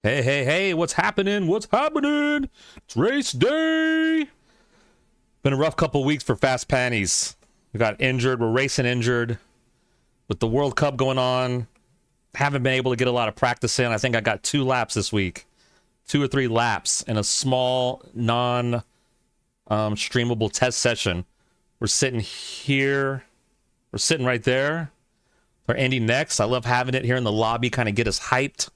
Hey, hey, hey, what's happening? What's happening? It's race day. Been a rough couple weeks for Fast Panties. We got injured. We're racing injured. With the World Cup going on, haven't been able to get a lot of practice in. I think I got 2 laps this week. 2 or 3 laps in a small, non-streamable test session. We're sitting here. We're sitting right there. For Indy next. I love having it here in the lobby, kind of get us hyped.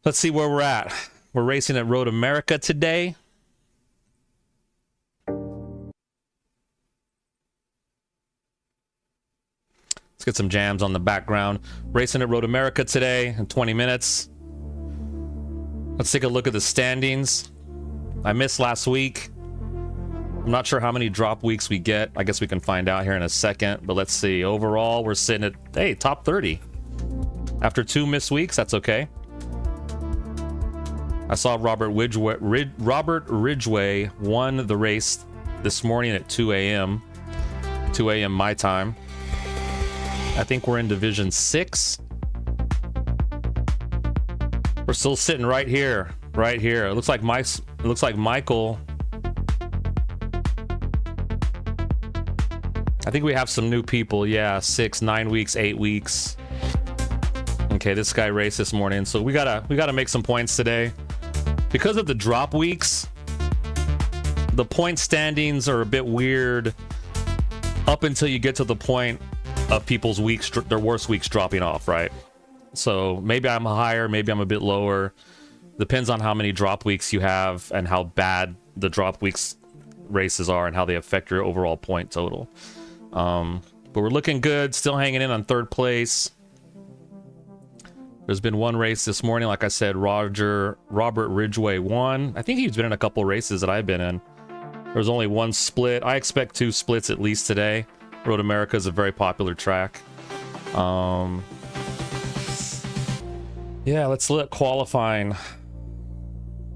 Let's see where we're at. We're racing at Road America today. Let's get some jams on the background. Racing at Road America today in 20 minutes. Let's take a look at the standings. I missed last week. I'm not sure how many drop weeks we get. I guess we can find out here in a second, but let's see. Overall, we're sitting at, hey, top 30. After 2 missed weeks, that's okay. I saw Robert Ridgway won the race this morning at 2 a.m. 2 a.m. my time. I think we're in Division 6. We're still sitting right here. Right here. It looks like Michael. I think we have some new people. Yeah, 6, 9 weeks, 8 weeks. Okay, this guy raced this morning, so we gotta make some points today. Because of the drop weeks, the point standings are a bit weird up until you get to the point of people's weeks, their worst weeks dropping off, right? So maybe I'm higher, maybe I'm a bit lower. Depends on how many drop weeks you have and how bad the drop weeks races are and how they affect your overall point total. But we're looking good, still hanging in on 3rd place. There's been 1 race this morning, like I said. Robert Ridgway won. I think he's been in a couple races that I've been in. There's only 1 split. I expect 2 splits at least today. Road America is a very popular track. Yeah, let's look qualifying.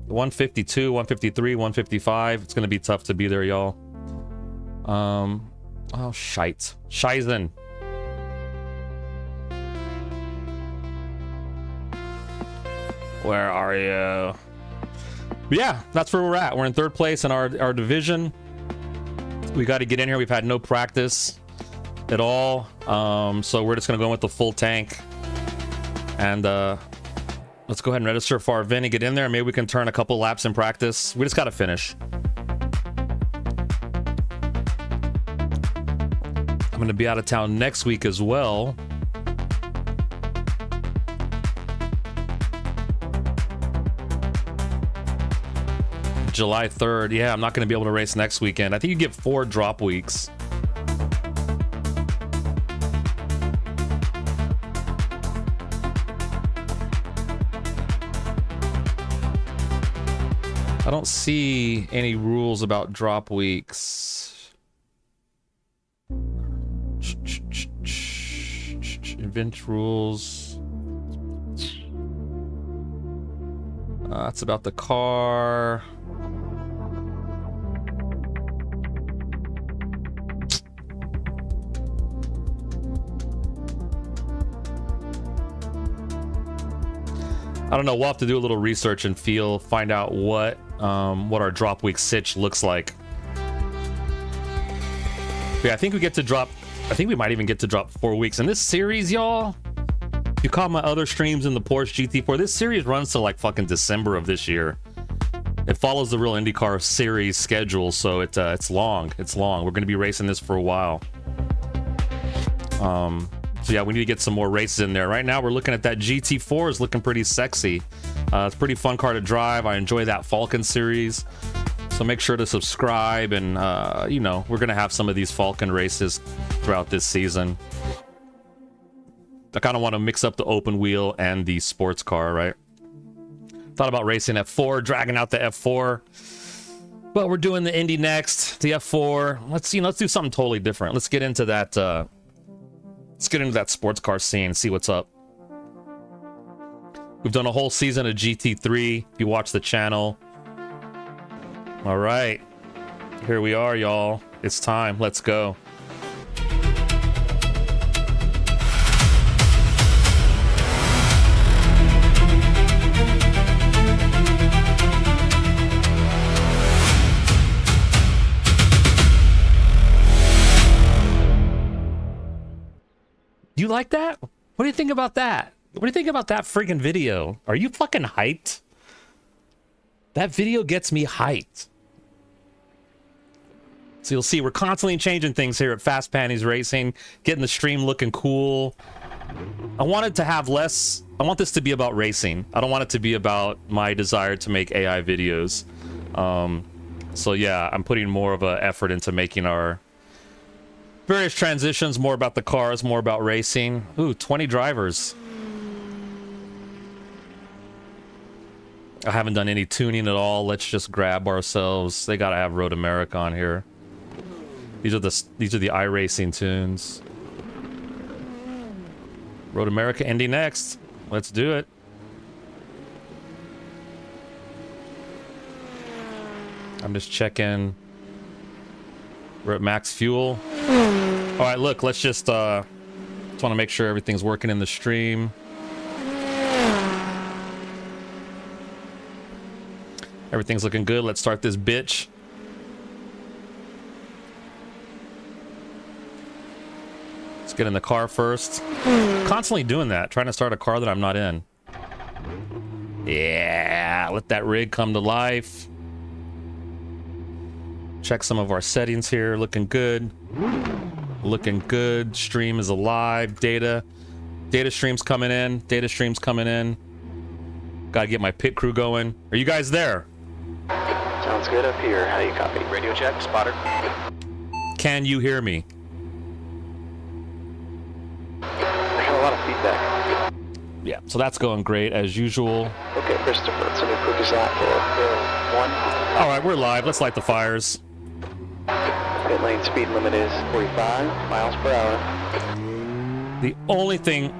152, 153, 155. It's gonna be tough to be there, y'all. Oh, shite. Shizen. Where are you? But yeah, that's where we're at. We're in 3rd place in our division. We got to get in here. We've had no practice at all. So we're just going to go in with the full tank. And let's go ahead and register for our event and get in there. Maybe we can turn a couple laps in practice. We just got to finish. I'm going to be out of town next week as well. July 3rd. Yeah, I'm not going to be able to race next weekend. I think you get 4 drop weeks. I don't see any rules about drop weeks. Event rules. That's about the car. I don't know. We'll have to do a little research and find out what our drop week sitch looks like. But yeah, I think we get to drop. I think we might even get to drop 4 weeks in this series, y'all. If you caught my other streams in the Porsche GT4, this series runs to like fucking December of this year. It follows the real IndyCar series schedule, so it's long. It's long. We're going to be racing this for a while. So yeah, we need to get some more races in there. Right now, we're looking at that GT4 is looking pretty sexy. It's a pretty fun car to drive. I enjoy that Falcon series. So make sure to subscribe, and you know, we're gonna have some of these Falcon races throughout this season. I kind of want to mix up the open wheel and the sports car, right? Thought about racing F4, dragging out the F4, but we're doing the Indy next, the F4. Let's do something totally different. Let's get into that. Let's get into that sports car scene, see what's up. We've done a whole season of GT3. If you watch the channel. All right, here we are, y'all. It's time. Let's go. you like that? What do you think about that? What do you think about that friggin' video? Are you fucking hyped? That video gets me hyped. So you'll see we're constantly changing things here at Fast Panties Racing, getting the stream looking cool. I wanted to have less. I want this to be about racing. I don't want it to be about my desire to make AI videos. So yeah, I'm putting more of an effort into making our various transitions more about the cars, more about racing. Ooh, 20 drivers. I haven't done any tuning at all. Let's just grab ourselves. They gotta have Road America on here. These are the iRacing tunes. Road America, Indy next. Let's do it. I'm just checking. We're at max fuel. All right, look, let's just want to make sure everything's working in the stream. Everything's looking good. Let's start this bitch. Let's get in the car first. Constantly doing that, trying to start a car that I'm not in. Yeah, let that rig come to life. Check some of our settings here. Looking good. Looking good. Stream is alive. Data stream's coming in. Data stream's coming in. Gotta get my pit crew going. Are you guys there? Sounds good up here. How you copy? Radio check. Spotter. Can you hear me? I got a lot of feedback. Yeah, so that's going great as usual. Okay, Christopher, it's a new cookies lap for 1. All right, we're live. Let's light the fires. Pit lane speed limit is 45 miles per hour. The only thing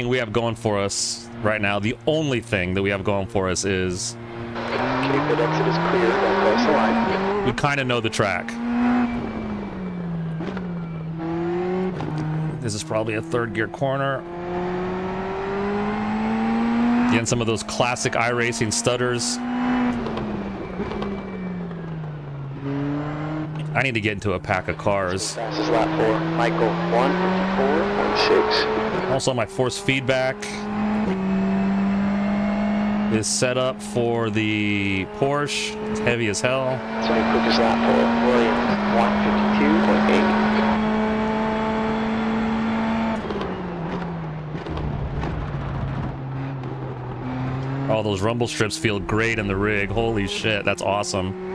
we have going for us right now, the only thing that we have going for us is... Okay, pit exit is clear. Don't cross the line. We kind of know the track. This is probably a third gear corner. Getting some of those classic iRacing stutters. I need to get into a pack of cars. Fastest lap for Michael 154.6. Also, my force feedback is set up for the Porsche. It's heavy as hell. It's a new cookies lap for Williams 152.8. Oh, those rumble strips feel great in the rig. Holy shit, that's awesome.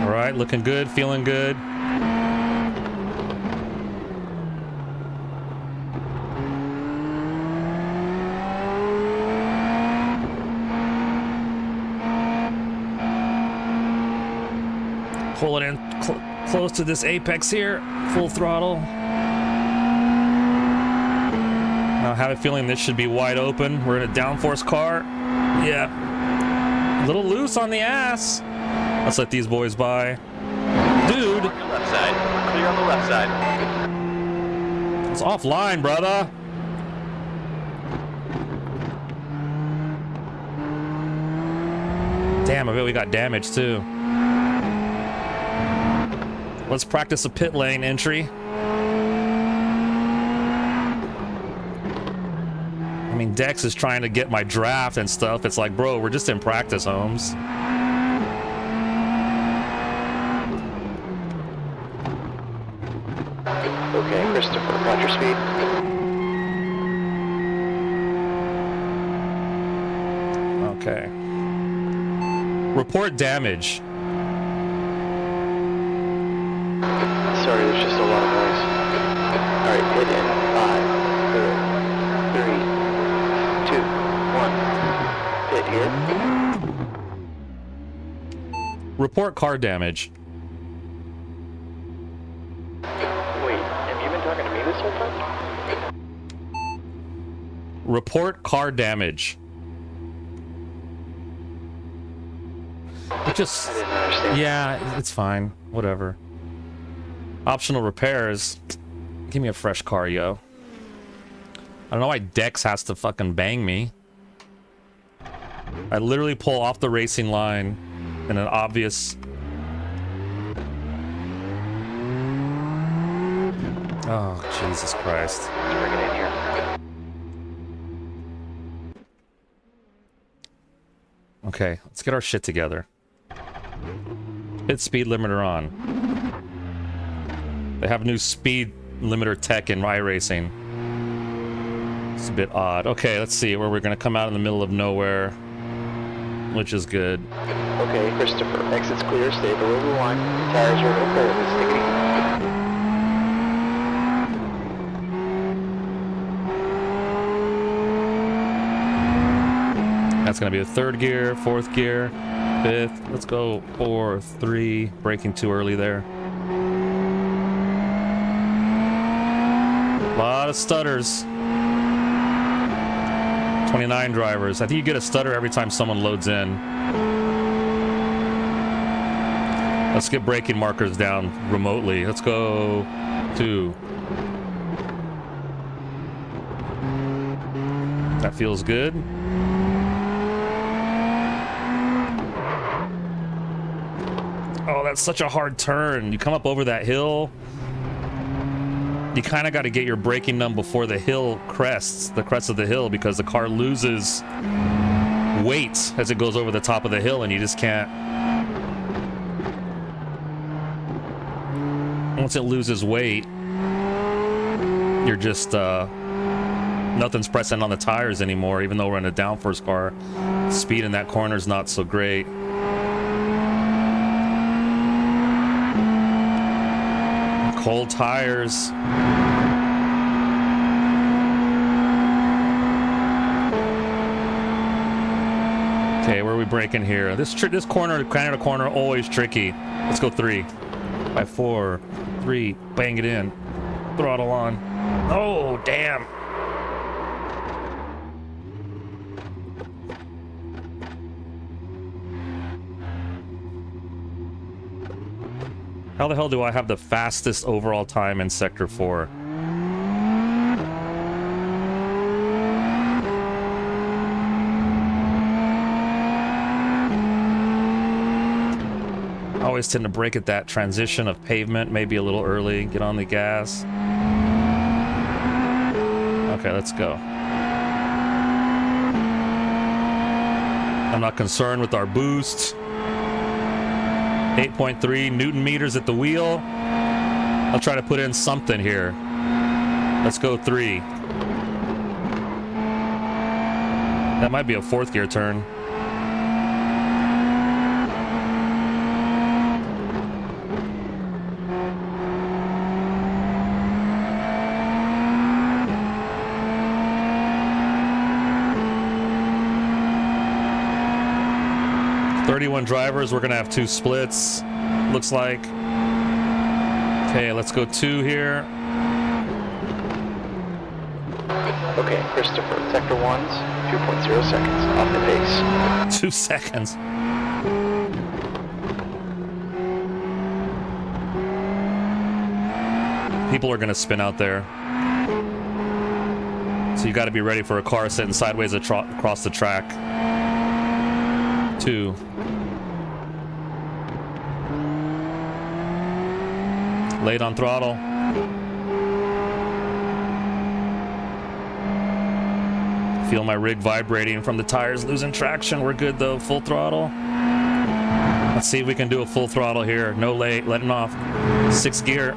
All right, looking good, feeling good. Pull it in close to this apex here, full throttle. I have a feeling this should be wide open. We're in a downforce car. Yeah. A little loose on the ass. Let's let these boys by. Dude. Left side. Clear on the left side. It's offline, brother. Damn, I bet we got damage too. Let's practice a pit lane entry. I mean, Dex is trying to get my draft and stuff. It's like, bro, we're just in practice, Holmes. Okay, Christopher, watch your speed. Okay. Report damage. Sorry, there's just a lot of noise. Alright, hit in 5, 4, 3, 2, 1. Hit here. Report car damage. Wait, have you been talking to me this whole time? Report car damage. It just... I didn't understand. Yeah, it's fine. Whatever. Optional repairs. Give me a fresh car, yo. I don't know why Dex has to fucking bang me. I literally pull off the racing line in an obvious... Oh, Jesus Christ. Let's bring it in here. Okay, let's get our shit together. Hit speed limiter on. They have new speed limiter tech in iRacing. It's a bit odd. Okay, let's see where we're gonna come out in the middle of nowhere, which is good. Okay, Christopher, exit's clear, stay below the line. Tires are gonna clear, let's take it easy. That's gonna be a third gear, fourth gear, fifth. Let's go 4, 3, braking too early there. A lot of stutters. 29 drivers. I think you get a stutter every time someone loads in. Let's get braking markers down remotely. Let's go 2. That feels good. Oh, that's such a hard turn. You come up over that hill. You kind of got to get your braking numb before the hill crests, the crest of the hill, because the car loses weight as it goes over the top of the hill, and you just can't. Once it loses weight, you're just nothing's pressing on the tires anymore. Even though we're in a downforce car, speed in that corner is not so great. Cold tires. Okay, where are we braking here? This corner, kind of corner, always tricky. Let's go 3 by 4, 3, bang it in, throttle on. Oh, damn. How the hell do I have the fastest overall time in Sector 4? I always tend to brake at that transition of pavement, maybe a little early, get on the gas. Okay, let's go. I'm not concerned with our boost. 8.3 Newton meters at the wheel. I'll try to put in something here. Let's go 3. That might be a 4th gear turn. Drivers, we're gonna have 2 splits, looks like. Okay, let's go 2 here. Okay, Christopher, sector 1's 2.0 seconds off the pace. 2 seconds. People are gonna spin out there, so you got to be ready for a car sitting sideways across the track. 2. Late on throttle. Feel my rig vibrating from the tires losing traction. We're good though, full throttle. Let's see if we can do a full throttle here. No late, letting off. 6th gear.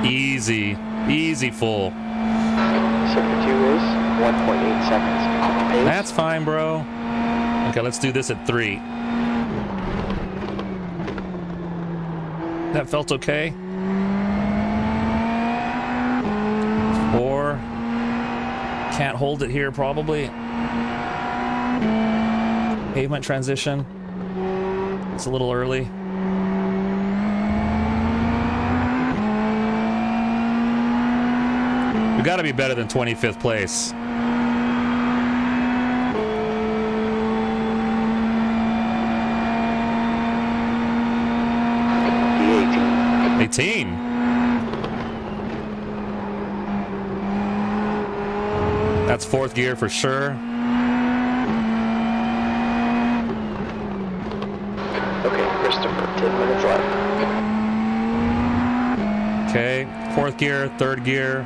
Easy, easy full. Sector 2 is 1.8 seconds off the pace. That's fine, bro. Okay, let's do this at 3. That felt okay. 4. Can't hold it here, probably. Pavement transition. It's a little early. We got to be better than 25th place. The 18. That's 4th gear for sure. 10 minutes left. Okay, fourth gear, third gear.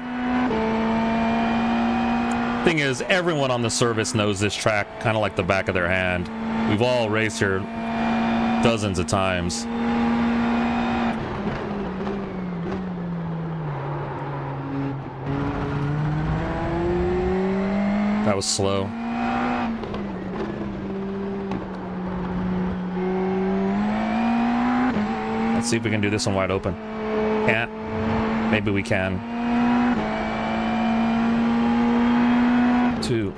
Thing is, everyone on the service knows this track kind of like the back of their hand. We've all raced here dozens of times. That was slow. Let's see if we can do this one wide open. Can't. Maybe we can. 2.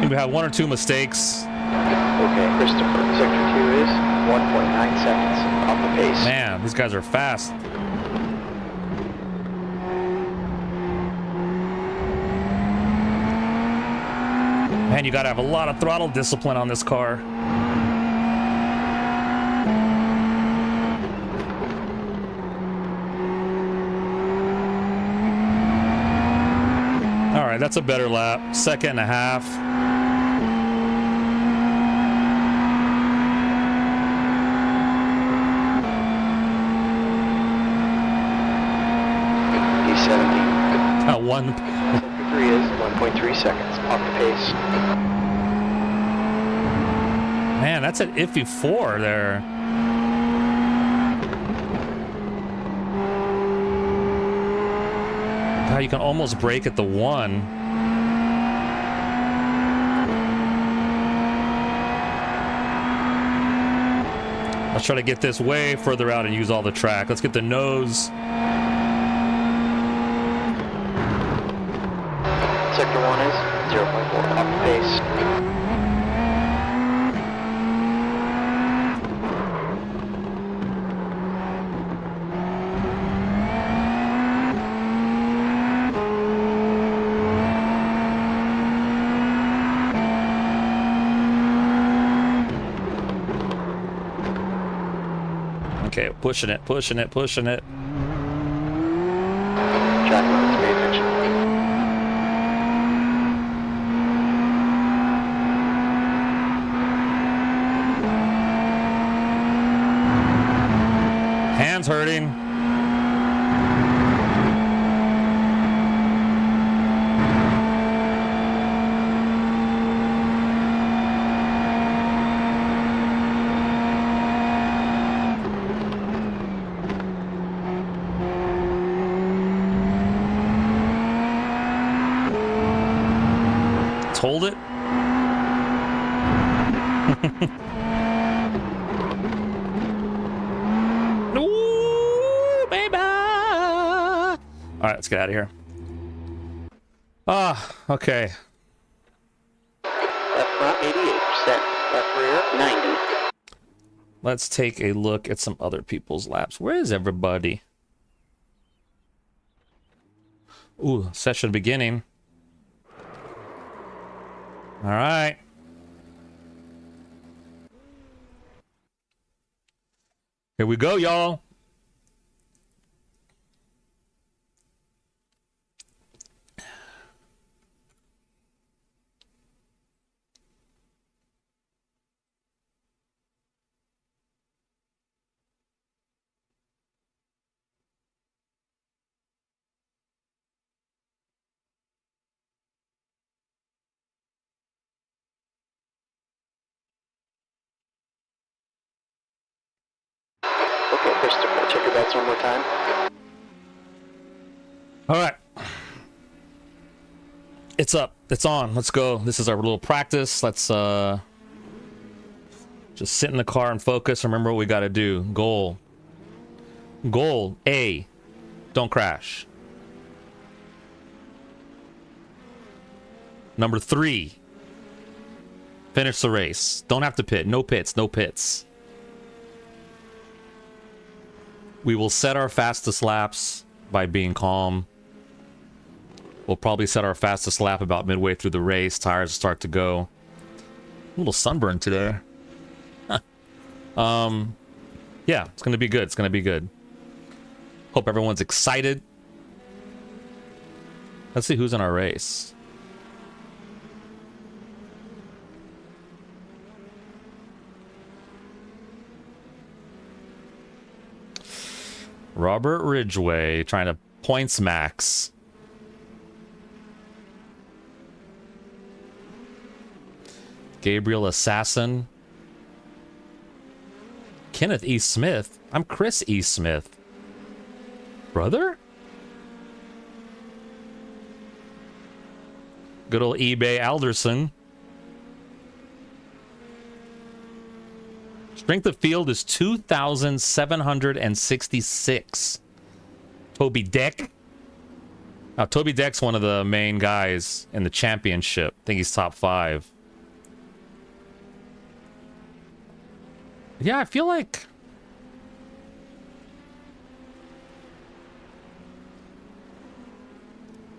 We have 1 or 2 mistakes. Okay, Christopher, sector 2 is 1.9 seconds off the pace. Man, these guys are fast. Man, you gotta have a lot of throttle discipline on this car. All right, that's a better lap. 2.5. One. 3 is 1.3 seconds off the pace. Man, that's an iffy 4 there. God, you can almost brake at the 1. Let's try to get this way further out and use all the track. Let's get the nose. Sector 1 is 0.4 off the pace. Okay, pushing it, pushing it, pushing it. Track limits, pay attention. Hands hurting. Let's hold it. All right, let's get out of here. Okay. Left front 88%, left rear 90. Let's take a look at some other people's laps. Where is everybody? Ooh, session beginning. All right. Here we go, y'all. Okay, Christopher, check your bets one more time. All right. It's up. It's on. Let's go. This is our little practice. Let's just sit in the car and focus. Remember what we got to do. Goal. Goal A. Don't crash. Number 3. Finish the race. Don't have to pit. No pits. No pits. We will set our fastest laps by being calm. We'll probably set our fastest lap about midway through the race. Tires start to go. A little sunburn today. Huh. Yeah, it's gonna be good. It's gonna be good. Hope everyone's excited. Let's see who's in our race. Robert Ridgway trying to points max. Gabriel Assassin. Kenneth E. Smith. I'm Chris E. Smith. Brother? Good old eBay Alderson. Strength of field is 2,766. Toby Deck. Now, Toby Deck's one of the main guys in the championship. I think he's top 5. Yeah, I feel like...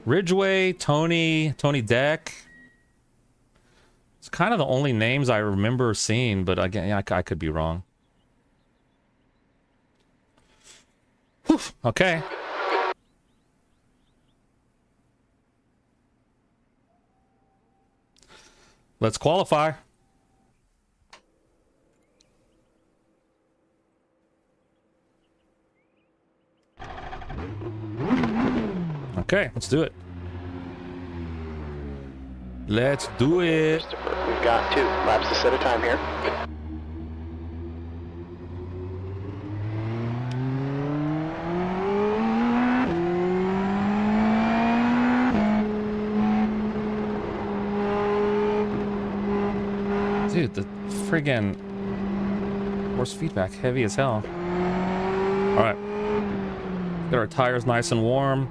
Ridgway, Tony Deck. It's kind of the only names I remember seeing, but again, yeah, I could be wrong. Whew, okay. Let's qualify. Okay, let's do it. Let's do it. We've got 2 laps to set a time here. Dude, the friggin' horse feedback heavy as hell. All right, get our tires nice and warm.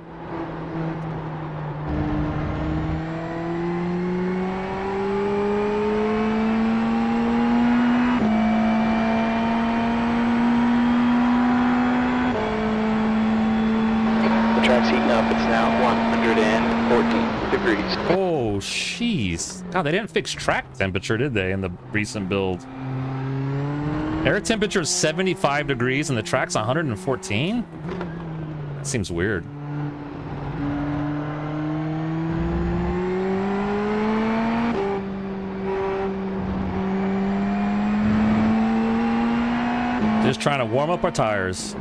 It's now 114 degrees. Oh, jeez. God, they didn't fix track temperature, did they, in the recent build? Air temperature is 75 degrees and the track's 114? That seems weird. Just trying to warm up our tires.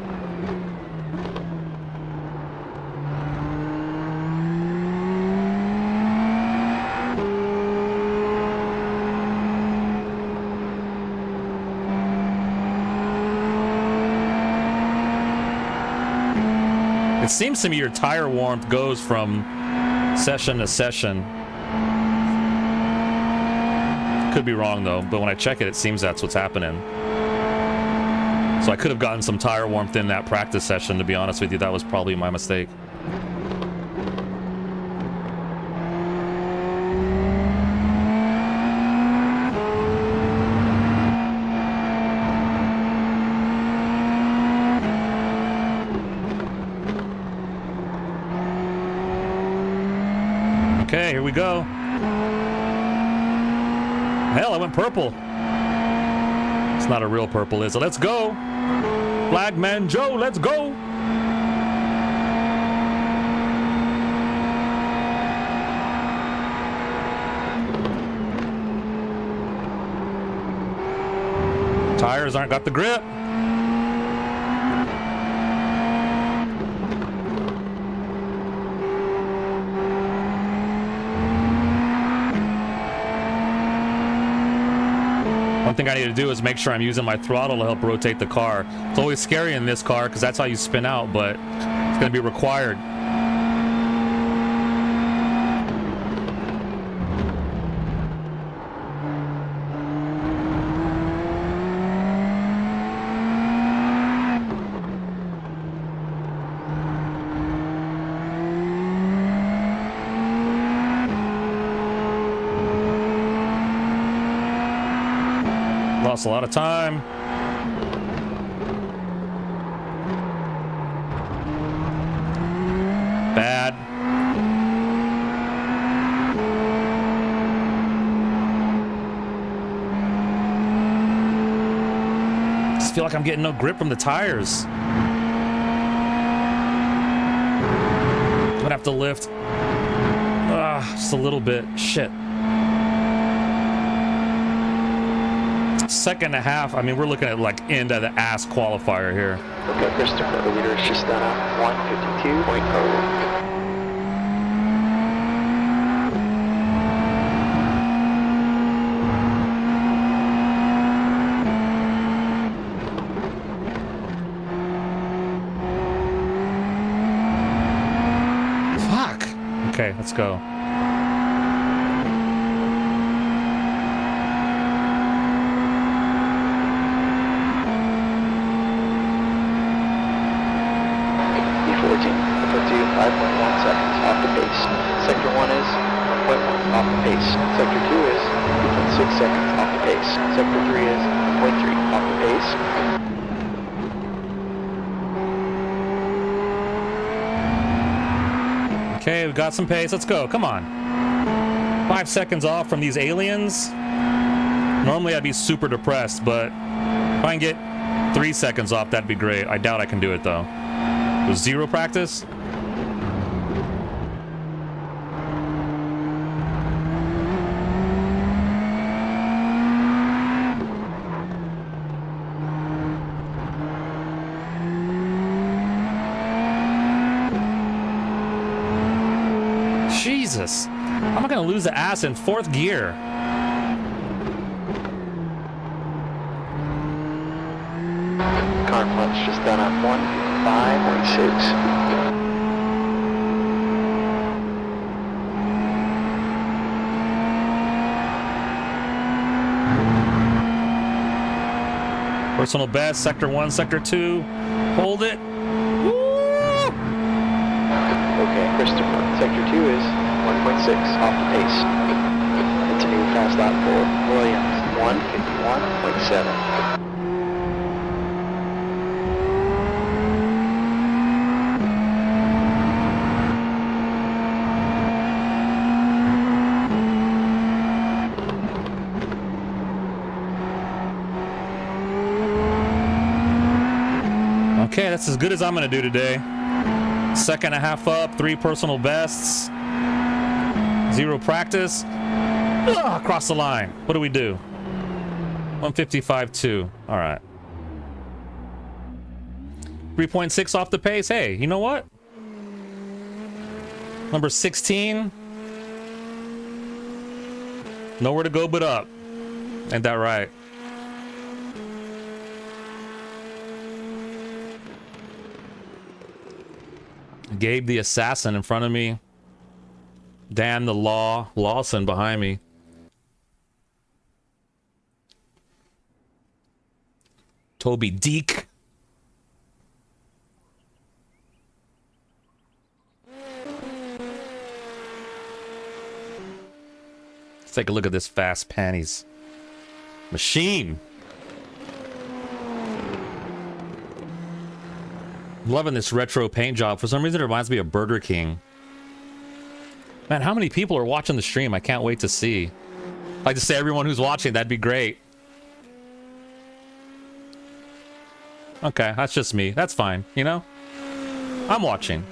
It seems to me your tire warmth goes from session to session. Could be wrong though, but when I check it, it seems that's what's happening. So I could have gotten some tire warmth in that practice session, to be honest with you. That was probably my mistake. Okay, here we go. Hell, I went purple. It's not a real purple, is it? Let's go. Flagman Joe, let's go. Tires aren't got the grip. One thing I need to do is make sure I'm using my throttle to help rotate the car. It's always scary in this car because that's how you spin out, but it's going to be required. Lost a lot of time. Bad. just feel like I'm getting no grip from the tires. I'm gonna have to lift. Just a little bit. Shit. Second and a half. I mean, we're looking at like end of the ass qualifier here. Okay, Christopher, the leader is just done a 1:52.0. Okay, let's go. E14, puts you 5.1 seconds off the pace. Sector 1 is 1.1 off the pace. Sector 2 is 2.6 seconds off the pace. Sector 3 is 1.3 off the pace. Okay, we've got some pace. Let's go. Come on. 5 seconds off from these aliens. Normally I'd be super depressed, but if I can get 3 seconds off, that'd be great. I doubt I can do it, though. With 0 practice? Jesus. How am I going to lose the ass in 4th gear? Car punch just done at 1:5.6. Personal best, sector 1, sector 2. Hold it. Okay, Christopher, sector 2 is 1.6 off the pace. It's a new fast lap for Williams, 1:51.7. Okay, that's as good as I'm going to do today. Second and a half up, 3 personal bests, 0 practice. Across the line. What do we do? 155.2. All right. 3.6 off the pace. Hey, you know what? Number 16. Nowhere to go but up. Ain't that right? Gabe the assassin in front of me. Dan the Lawson behind me. Toby Deek. Let's take a look at this fast panties machine. Loving this retro paint job. For some reason, it reminds me of Burger King. Man, how many people are watching the stream? I can't wait to see. I'd like to say everyone who's watching, that'd be great. Okay, that's just me. That's fine, you know? I'm watching.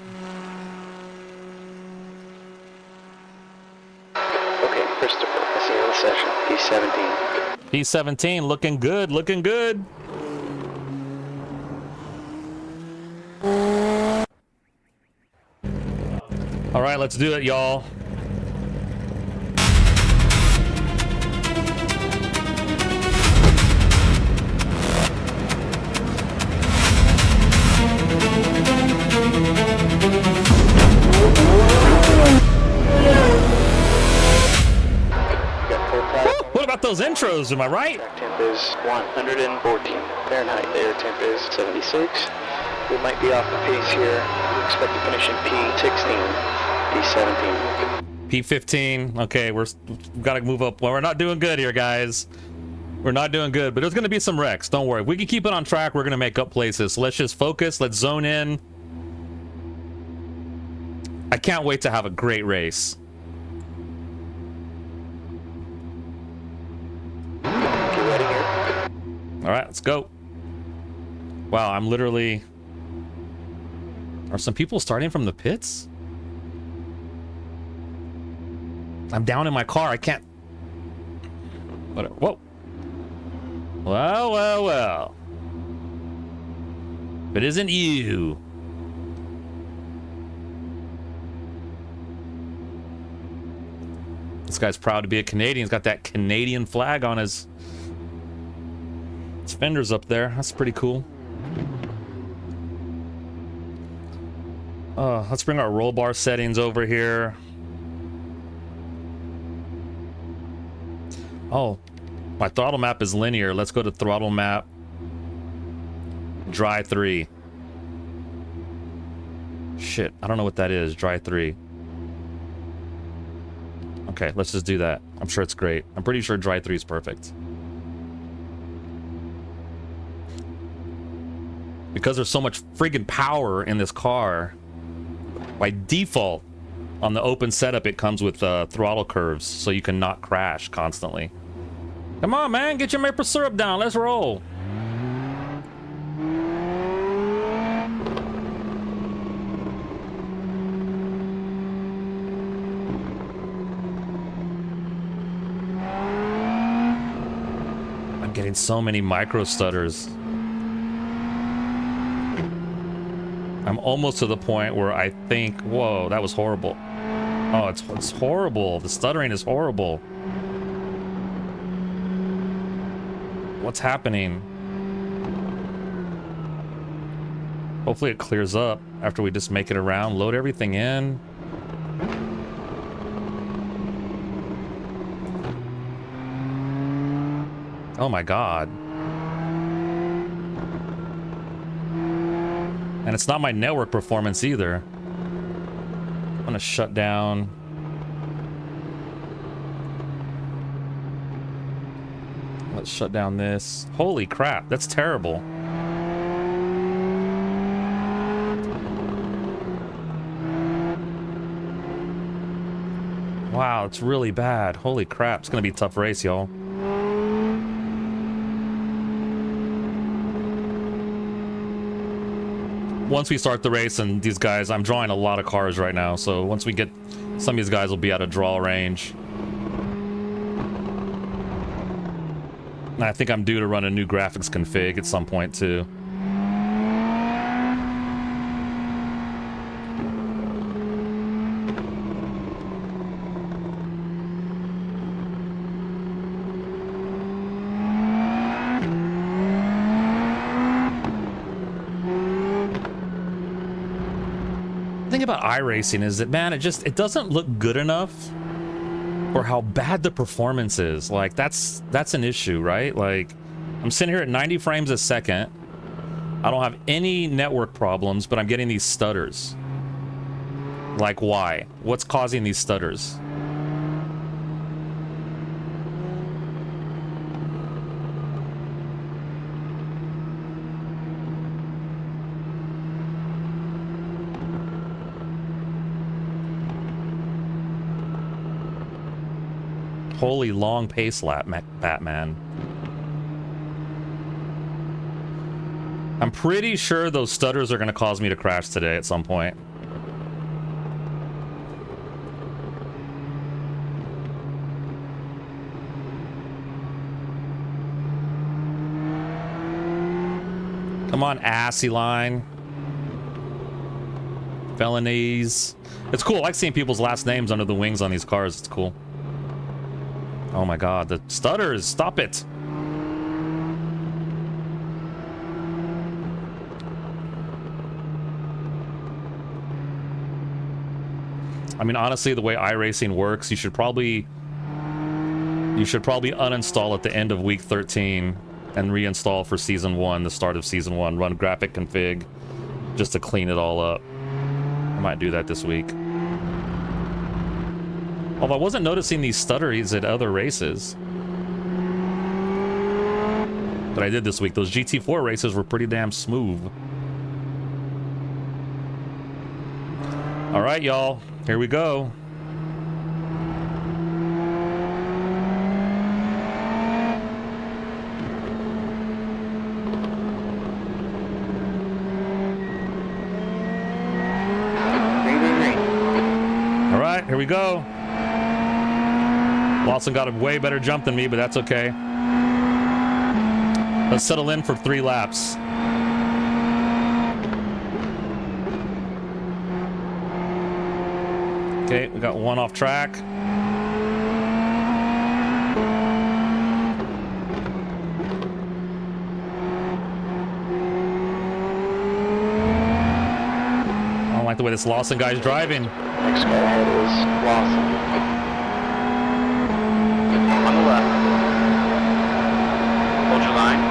Okay, Christopher, I see you in the session. P17. P17, looking good, looking good. All right, let's do it, y'all. What about those intros? Am I right? Track temp is 114. Fahrenheit. Air temp is 76. We might be off the pace here. We expect to finish in P16. P17. P15. Okay, we've got to move up. Well, we're not doing good here, guys. We're not doing good, but there's going to be some wrecks. Don't worry. If we can keep it on track, we're going to make up places. So let's just focus. Let's zone in. I can't wait to have a great race. Get ready here. All right, let's go. Wow, I'm literally... Are some people starting from the pits? I'm down in my car. I can't... Whoa. Well, well, well. If it isn't you. This guy's proud to be a Canadian. He's got that Canadian flag on his fenders up there. That's pretty cool. Let's bring our roll bar settings over here. Oh, my throttle map is linear. Let's go to throttle map. Dry 3. Shit, I don't know what that is. Dry 3. Okay, let's just do that. I'm sure it's great. I'm pretty sure dry 3 is perfect. Because there's so much friggin' power in this car, by default, on the open setup, it comes with throttle curves, so you can not crash constantly. Come on, man, get your maple syrup down. Let's roll. I'm getting so many micro stutters. I'm almost to the point where I think, whoa, that was horrible. Oh, it's horrible. The stuttering is horrible. What's happening? Hopefully it clears up after we just make it around, load everything in. Oh my God. And it's not my network performance either. I'm gonna shut down. Let's shut down this. Holy crap, that's terrible. Wow, it's really bad. Holy crap, it's gonna be a tough race, y'all. Once we start the race, and these guys, I'm drawing a lot of cars right now, so once we get, some of these guys will be out of draw range. And I think I'm due to run a new graphics config at some point too. The thing about iRacing is that, man, it doesn't look good enough for how bad the performance is. Like, that's an issue, right? Like, I'm sitting here at 90 frames a second. I don't have any network problems, but I'm getting these stutters. Like, why? What's causing these stutters? Holy long pace lap, Batman. I'm pretty sure those stutters are going to cause me to crash today at some point. Come on, assy line. Felonies. It's cool. I like seeing people's last names under the wings on these cars. It's cool. Oh my God, the stutters, stop it. I mean, honestly, the way iRacing works, you should probably uninstall at the end of week 13 and reinstall for season 1, the start of season 1, run graphic config just to clean it all up. I might do that this week. Although I wasn't noticing these stutteries at other races. But I did this week. Those GT4 races were pretty damn smooth. All right, y'all. Here we go. we go. Lawson got a way better jump than me, but that's okay. Let's settle in for 3 laps. Okay, we got 1 off track. I don't like the way this Lawson guy's driving. Next car ahead is Lawson. On the left. Hold your line.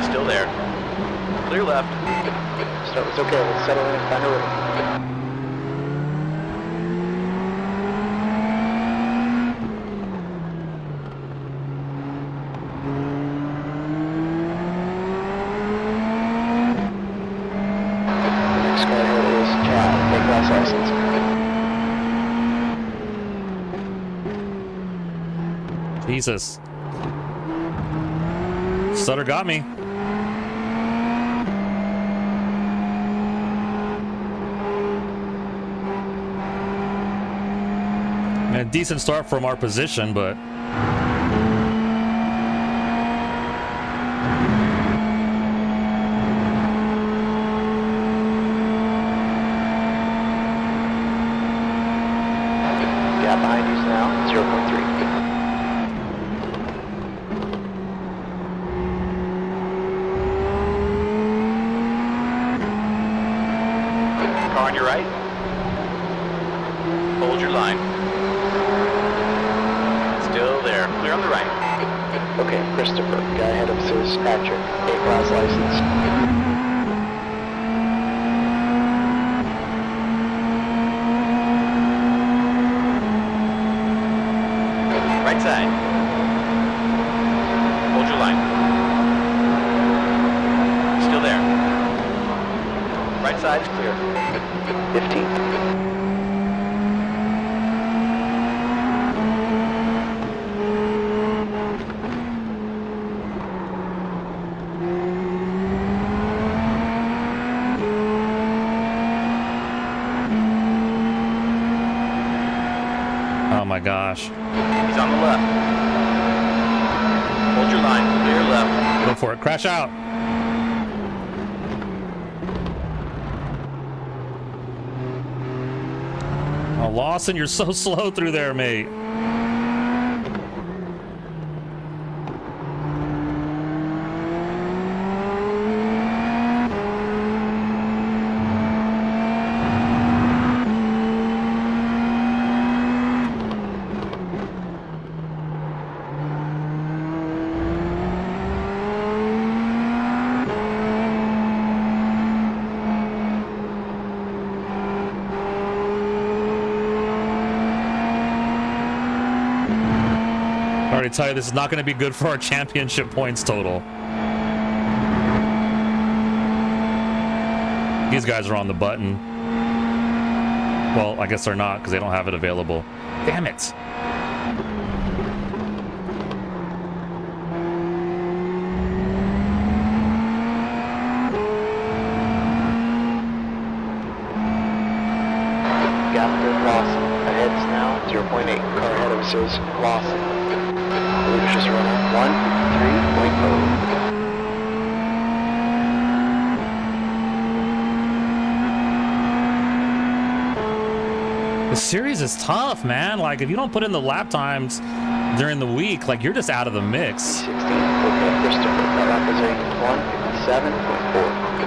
Still there. Clear left. So it's okay, let's settle in and find a rhythm. Jesus. Sutter got me. A decent start from our position, but gap behind you now, 0.3. Car on your right. Hold your line. Still there. Clear on the right. Okay, Christopher. Guy ahead of us is Patrick. A-class license. Right side. Hold your line. Still there. Right side is clear. 15. oh my gosh. He's on the left. Hold your line. Clear left. Go for it. Crash out. Oh, Lawson, you're so slow through there, mate. I already tell you, this is not going to be good for our championship points total. These guys are on the button. Well, I guess they're not because they don't have it available. Damn it. Gap Lawson. Ahead's now 0.8. Car ahead of us is Lawson. We've just run out 1, 3.0. The series is tough, man. Like, if you don't put in the lap times during the week, like, you're just out of the mix. 16. Okay, Christopher. That lap is a 1:57.4.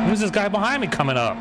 Who's this guy behind me coming up?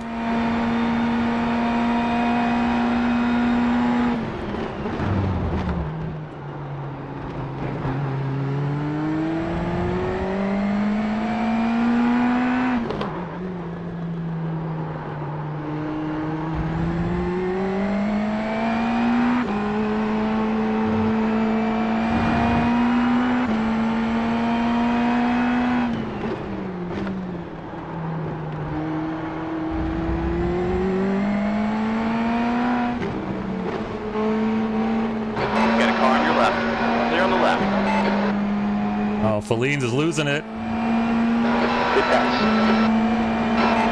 Uh-oh, Fellines is losing it. Good pass.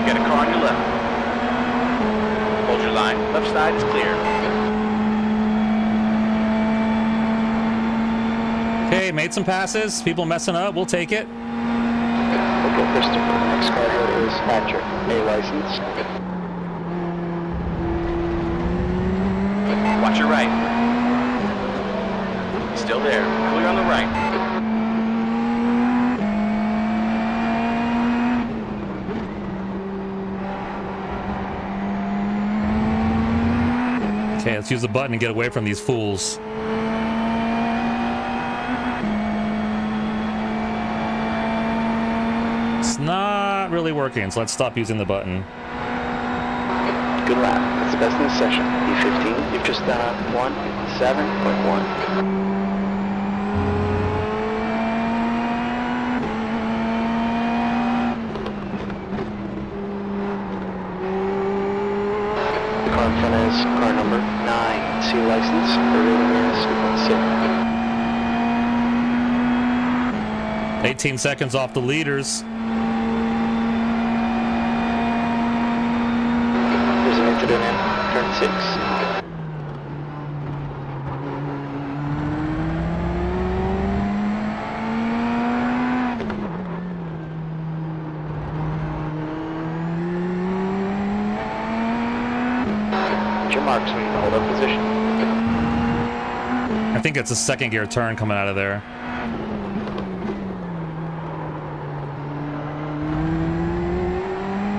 Get a car on your left. Hold your line. Left side is clear. Okay, made some passes. People messing up. We'll take it. Okay, Christopher. Next car here is Patrick. A license. Watch your right. Still there. Clear on the right. Okay, let's use the button and get away from these fools. It's not really working, so let's stop using the button. Good lap. That's the best in the session. E15. You've just done a 1:7.1. The car in front is car number 9. C license. The rating is 2.6. 18 seconds off the leaders. There's an incident in turn 6. Your marks when you hold up position. I think it's a second gear turn coming out of there.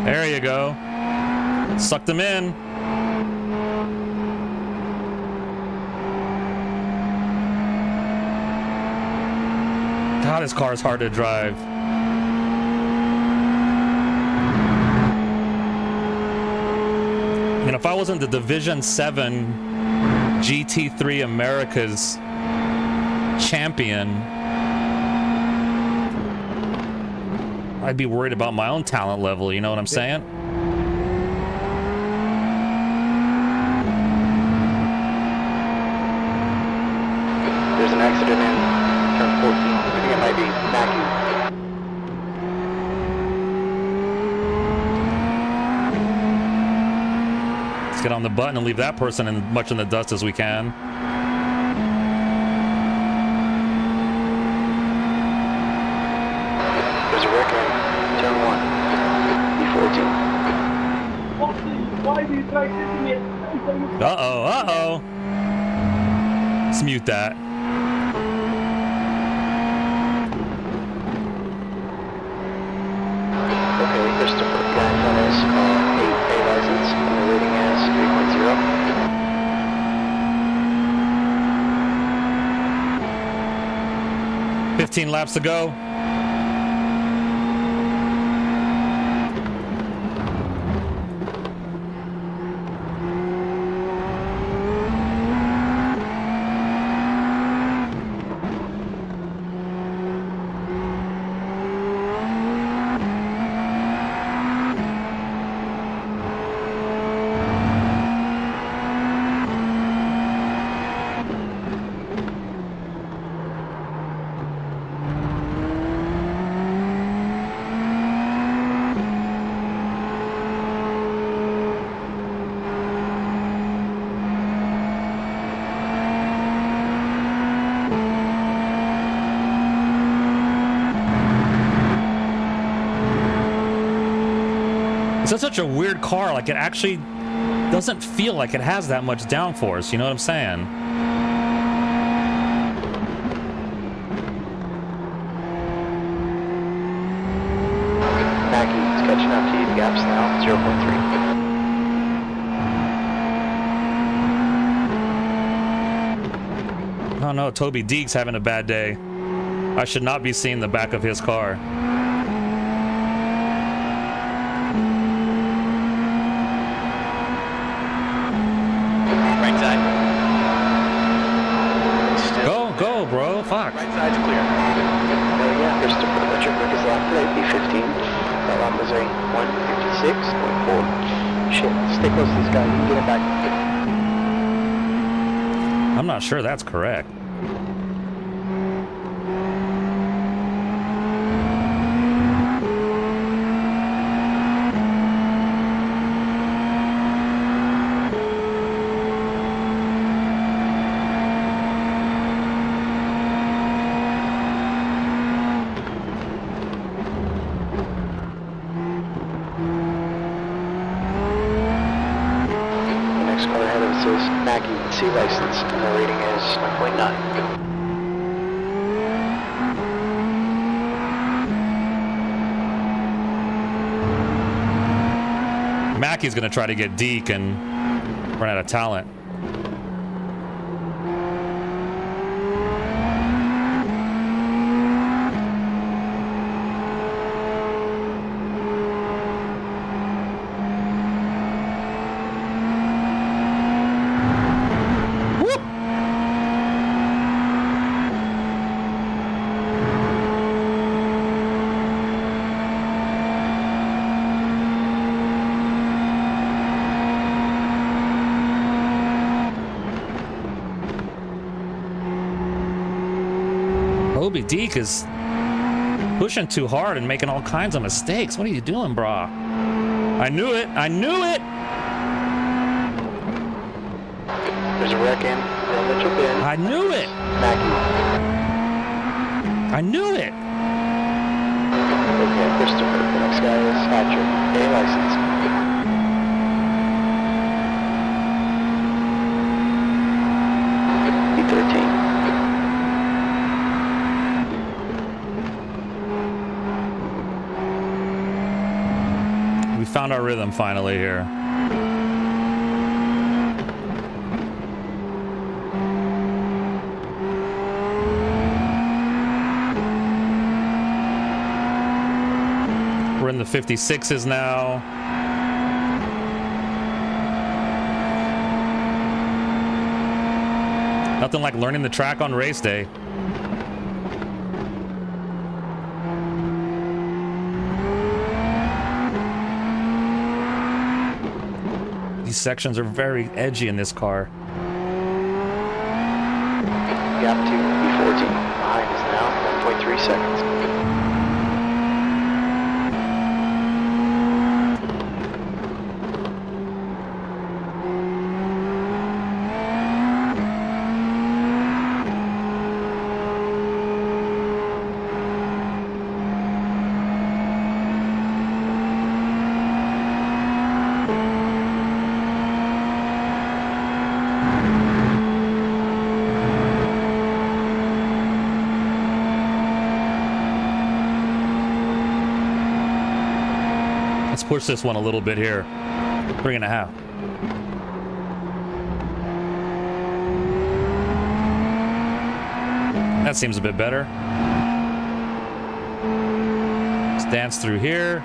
There you go. Suck them in. God, this car is hard to drive. I mean, if I wasn't the Division 7 GT3 America's champion, I'd be worried about my own talent level, you know what I'm saying? There's an accident in turn 14. I think it might be Mackie. Let's get on the button and leave that person in much in the dust as we can. There's a wreck in turn 1. E14. Why do you try kissing it? Uh-oh, uh-oh. Let's mute that. Okay, Christopher. Guy in front is 8A license, and the rating is 3.0. 15 laps to go. It's such a weird car. Like, it actually doesn't feel like it has that much downforce. You know what I'm saying? Mackey's catching up to you. The gap's now 0.3. Oh no, Toby Deek's having a bad day. I should not be seeing the back of his car. Bro, fuck. Right side's clear. Yeah, Christopher, let your quick is lap right, B15. That lap was a 1:56.4. Shit, stay close to this guy, you can get him back. I'm not sure that's correct. car ahead of us is Mackie, C license, and the rating is 1.9. Mackey's going to try to get Deke and run out of talent. Obi Deke is pushing too hard and making all kinds of mistakes. What are you doing, brah? I knew it. I knew it. There's a wreck in. Mitchell bin. I knew it. Mackie. I knew it. Okay, Christopher. The next guy is Patrick. A license. B13. We found our rhythm finally here. We're in the 56s now. Nothing like learning the track on race day. These sections are very edgy in this car. Gap to B14. Behind is now 1.3 seconds. Let's push this one a little bit here. 3.5. That seems a bit better. Let's dance through here.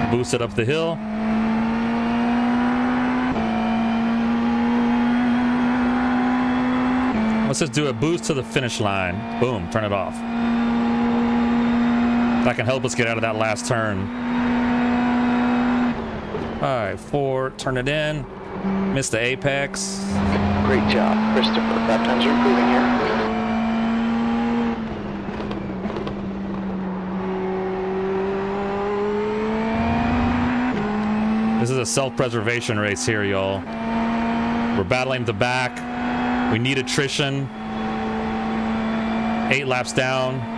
Boost it up the hill. Let's just do a boost to the finish line. Boom, turn it off. That can help us get out of that last turn. All right, 4, turn it in. Miss the apex. Great job, Christopher. Lap times are improving here. This is a self-preservation race here, y'all. We're battling the back. We need attrition. 8 laps down.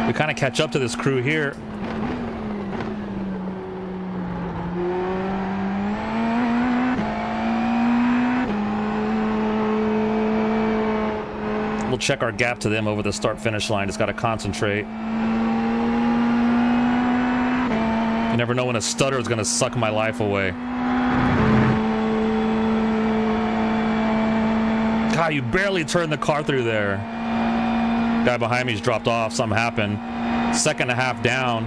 We kind of catch up to this crew here. We'll check our gap to them over the start-finish line. Just got to concentrate. You never know when a stutter is going to suck my life away. God, you barely turned the car through there. Guy behind me's dropped off. Something happened. 2.5 down.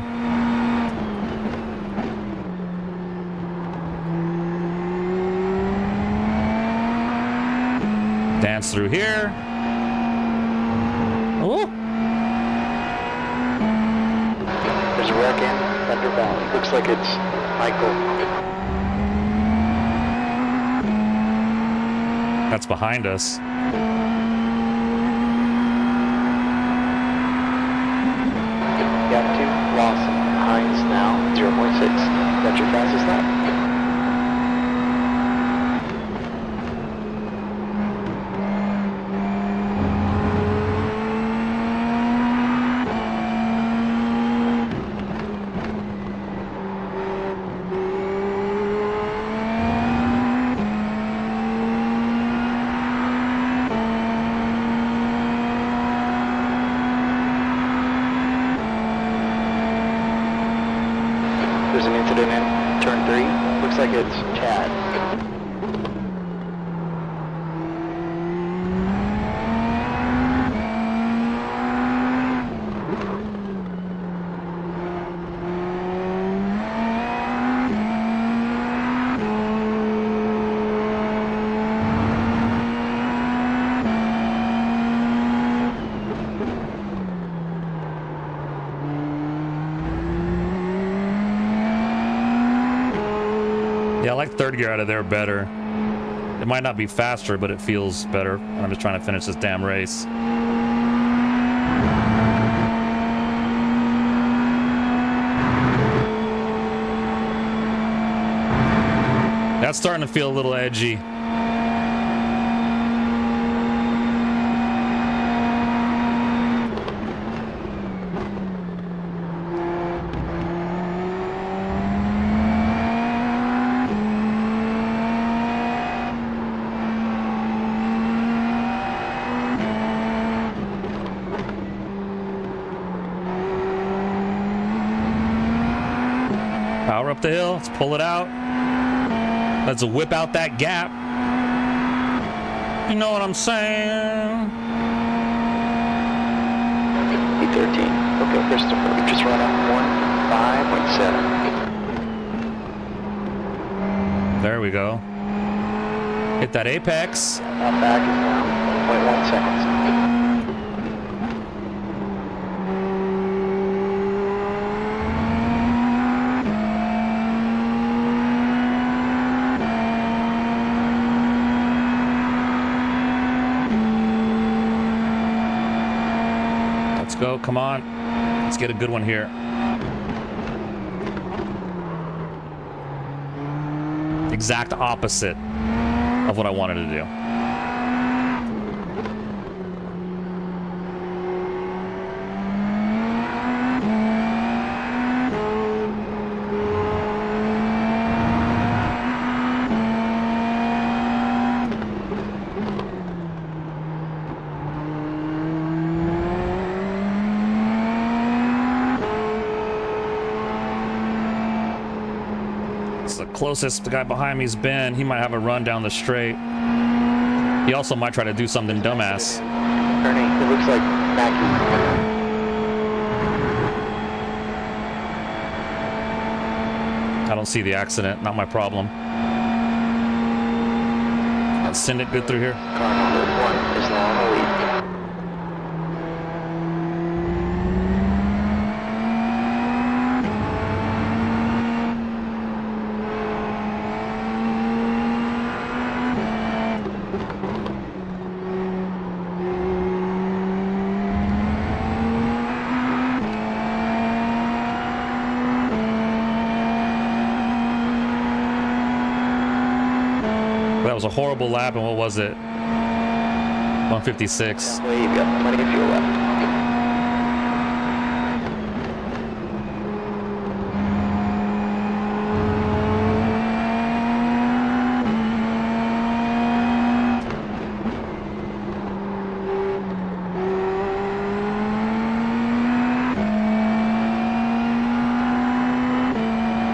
Dance through here. Ooh. There's a wreck in Thunder Valley. Looks like it's Michael. That's behind us. Gap 2, Lawson, Hines now, 0.6. That's your fastest lap. There's an incident in turn 3. Looks like it's Chad. Yeah, I like third gear out of there better. It might not be faster, but it feels better. I'm just trying to finish this damn race. That's starting to feel a little edgy. Power up the hill. Let's pull it out. Let's whip out that gap. You know what I'm saying? E13. Okay, Christopher, we just run up 1:5.7. There we go. Hit that apex. Not back is now 1.1 seconds. Go, come on. Let's get a good one here. Exact opposite of what I wanted to do. Closest the guy behind me's been. He might have a run down the straight. He also might try to do something dumbass. Ernie, it looks like Mackie. I don't see the accident. Not my problem. Let's send it good through here. Car number 1 is now on the lead. That was a horrible lap, and what was it? 156. Well, you've got plenty of fuel left.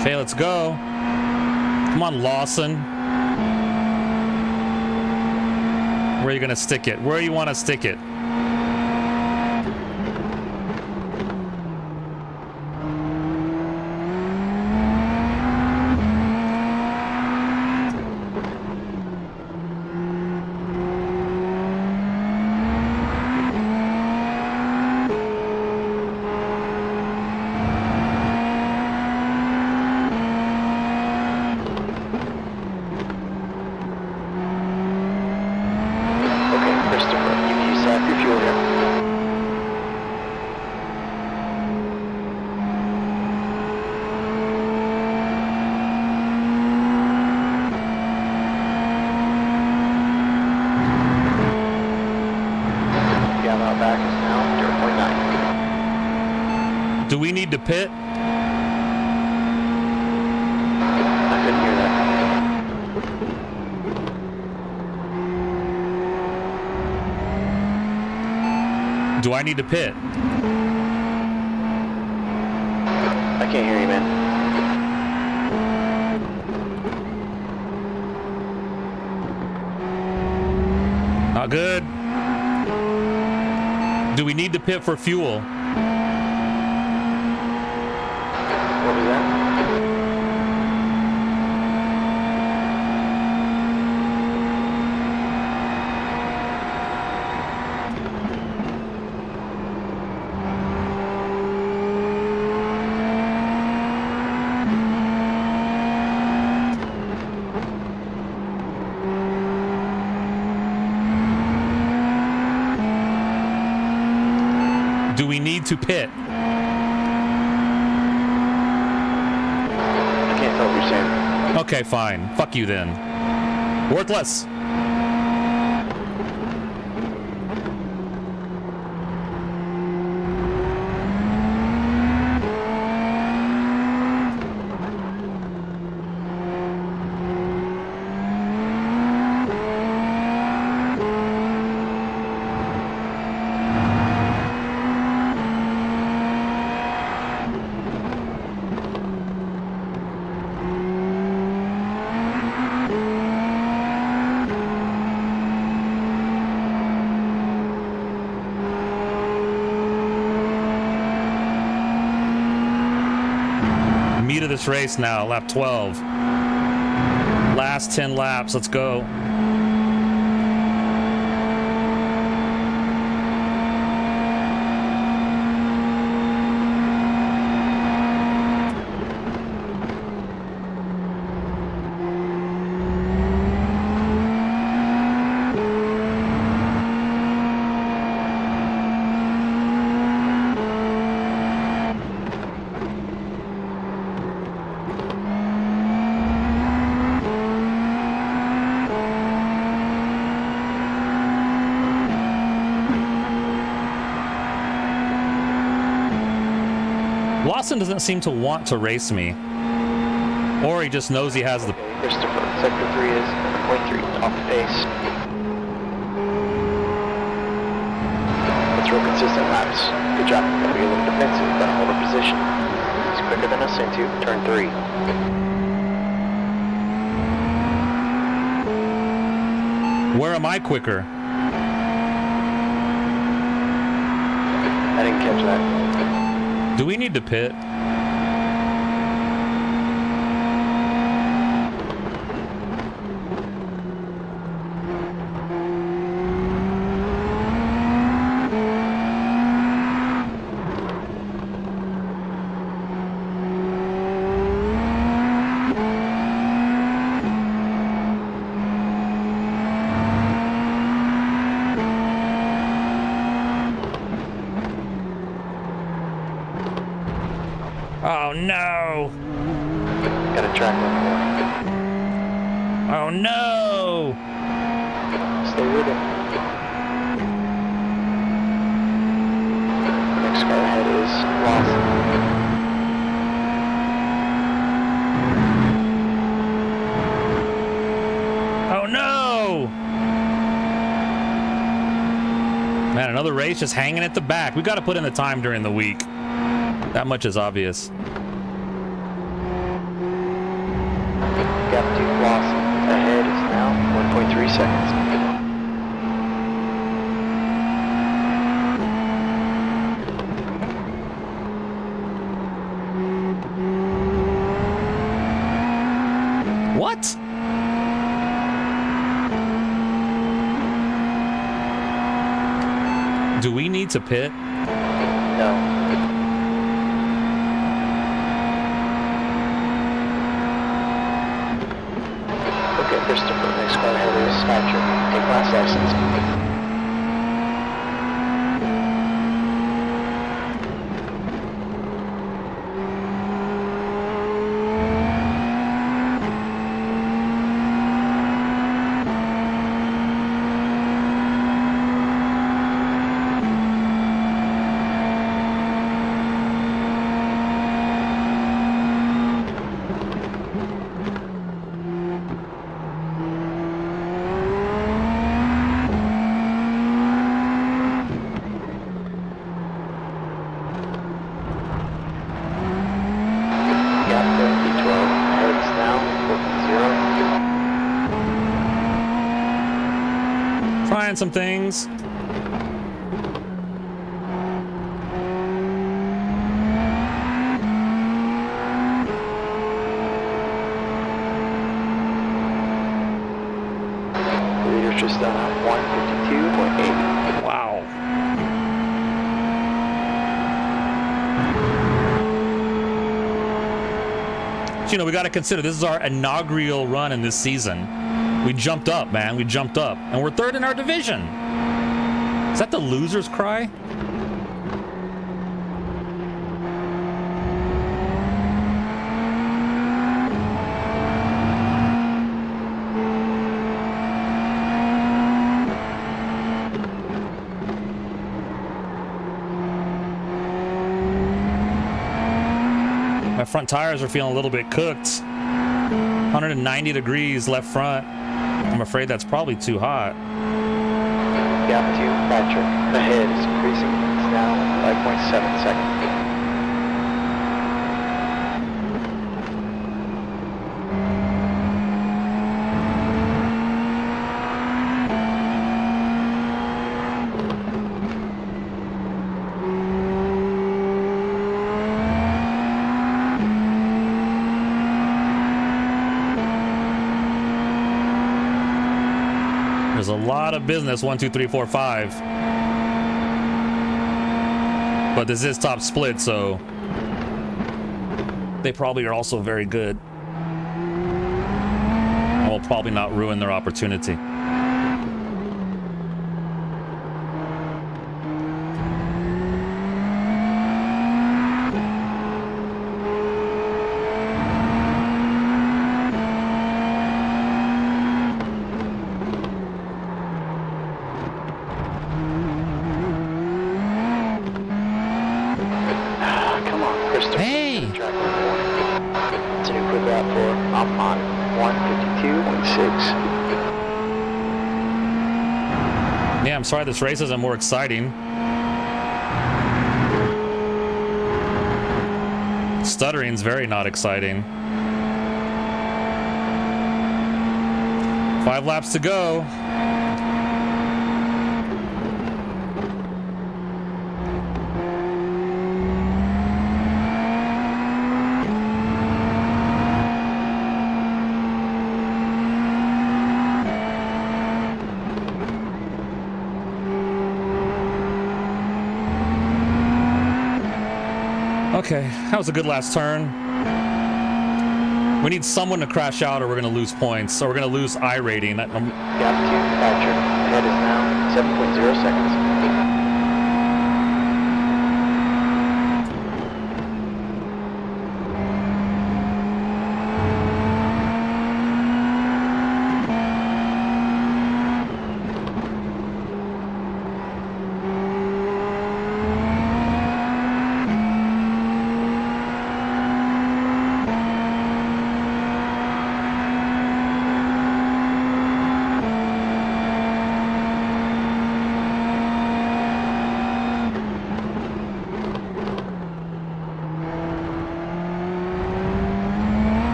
Okay, let's go. Come on, Lawson. Where are you gonna stick it? Where you want to stick it? Do we need to pit? I couldn't hear that. Do I need to pit? I can't hear you, man. Not good. Do we need to pit for fuel? What was that? Do we need to pit? I can't tell what you're saying. Okay, fine. Fuck you then. Worthless. Meat of this race now, lap 12. Last 10 laps, let's go. Lawson doesn't seem to want to race me. Or he just knows he has the... Christopher, sector 3 is 1.3 off the pace. Let's roll consistent laps. Good job. Gotta be a little defensive, gotta hold our position. He's quicker than us into turn 3. Where am I quicker? I didn't catch that. Do we need to pit? Oh no! Gotta track one more. Oh no! Stay with it. Next car ahead is Lawson. Oh no! Man, another race just hanging at the back. We got to put in the time during the week. That much is obvious. Gap to Lawson ahead is now 1.3 seconds. What? Do we need to pit? No. Okay, Christopher, next car ahead is Patrick. Take class license. Trying some things. Leader's just done on 152.8. Wow. You know, we got to consider this is our inaugural run in this season. We jumped up, man. We jumped up. And we're third in our division. Is that the loser's cry? My front tires are feeling a little bit cooked. 190 degrees left front. I'm afraid that's probably too hot. Gap 2, Patrick. Ahead is increasing. It's now 5.7 seconds. There's a lot of business, 1, 2, 3, 4, 5. But this is top split, so they probably are also very good. And will probably not ruin their opportunity. Hey! It's a new quick lap for on 152.6. Yeah, I'm sorry this race isn't more exciting. Stuttering's very not exciting. 5 laps to go. Okay, that was a good last turn. We need someone to crash out or we're going to lose points. Or we're going to lose iRating. Gap 2, Patrick. Ahead is now 7.0 seconds.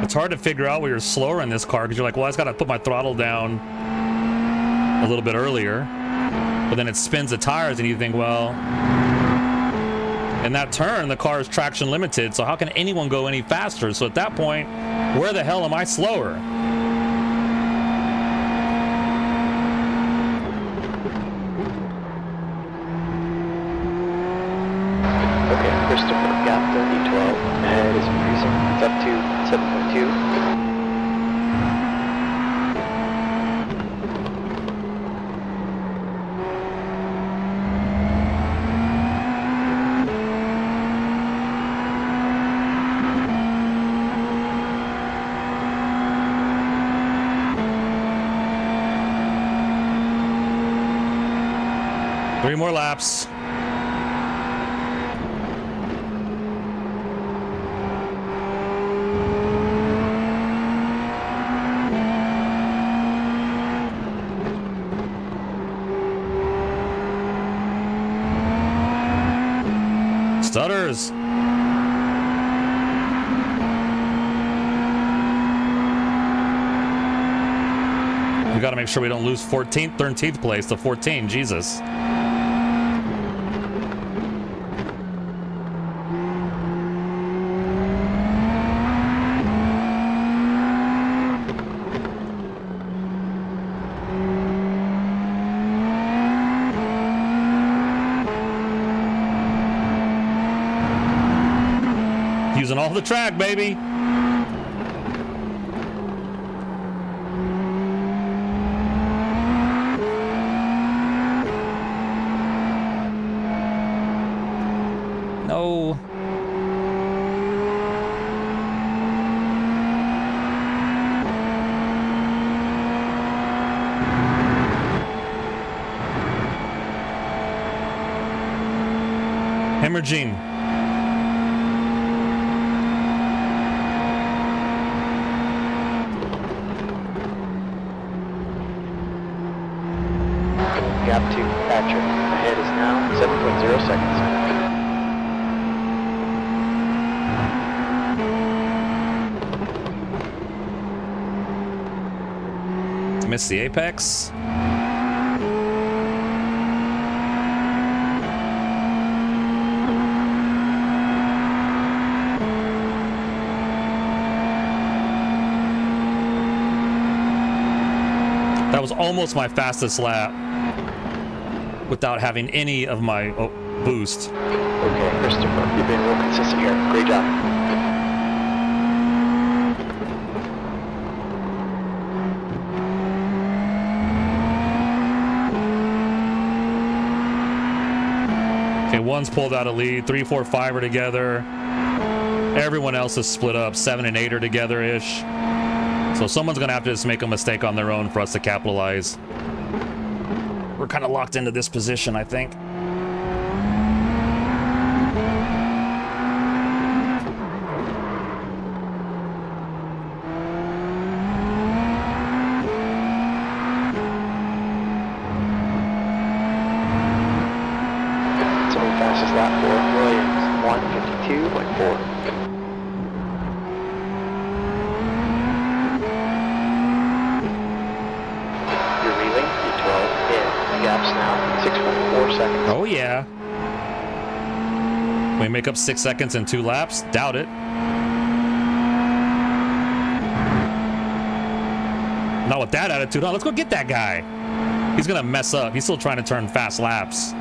It's hard to figure out where you're slower in this car because you're like, well, I just got to put my throttle down a little bit earlier. But then it spins the tires and you think, well, in that turn, the car is traction limited. So how can anyone go any faster? So at that point, where the hell am I slower? Okay, Christopher, gap 30, 12. Ahead is increasing. It's up to 7.2. Three more laps. Stutters. We got to make sure we don't lose 14th, 13th place to 14. Jesus. Using all the track, baby. No. Hemorrhaging. Gap to Patrick. Ahead is now 7.0 seconds. Missed the apex. That was almost my fastest lap without having any of my boost. Okay, Christopher, you've been real consistent here. Great job. Okay, one's pulled out a lead. 3, 4, 5 are together. Everyone else is split up. 7 and 8 are together-ish. So someone's gonna have to just make a mistake on their own for us to capitalize. We're kind of locked into this position, I think. So fastest lap for Williams, 1:52.4. You're reeling, V12 in. The gap's now 6.4 seconds. Oh, yeah. Can we make up 6 seconds in 2 laps? Doubt it. Not with that attitude. Oh, let's go get that guy. He's gonna mess up. He's still trying to turn fast laps.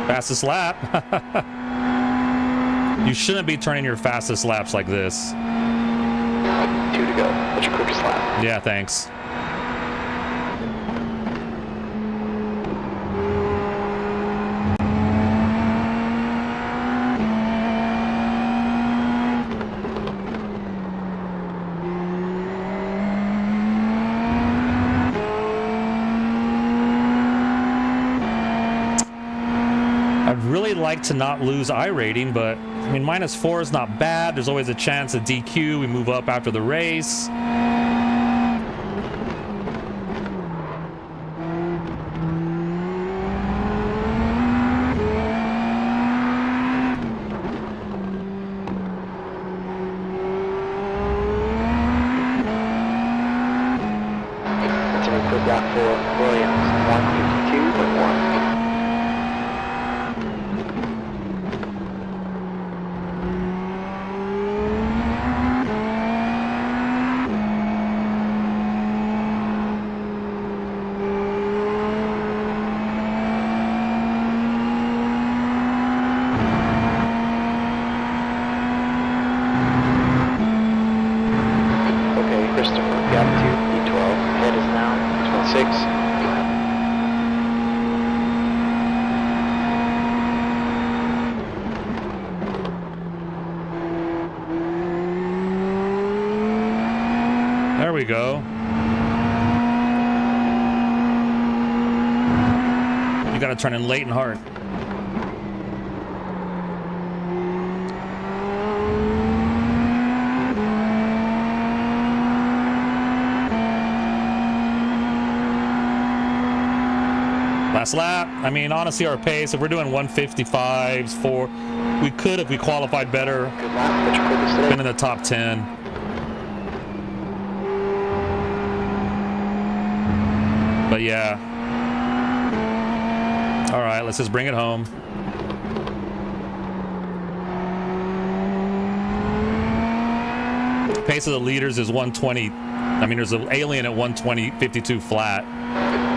Fastest lap. You shouldn't be turning your fastest laps like this. 2 to go. What's your quickest lap? Yeah, thanks. I'd really like to not lose iRating, but I mean, -4 is not bad. There's always a chance of DQ. We move up after the race. That's a quick lap for Williams, 1:52.1. Christopher, gap 2, V12, head is now 6. we go. You got to turn in late and hard. Last lap. I mean, honestly, our pace, if we're doing 155s, we could, if we qualified better, Good lap. What's your quickest today? been in the top 10. But yeah. All right, let's just bring it home. Pace of the leaders is 120. I mean, there's an alien at 120, 52 flat.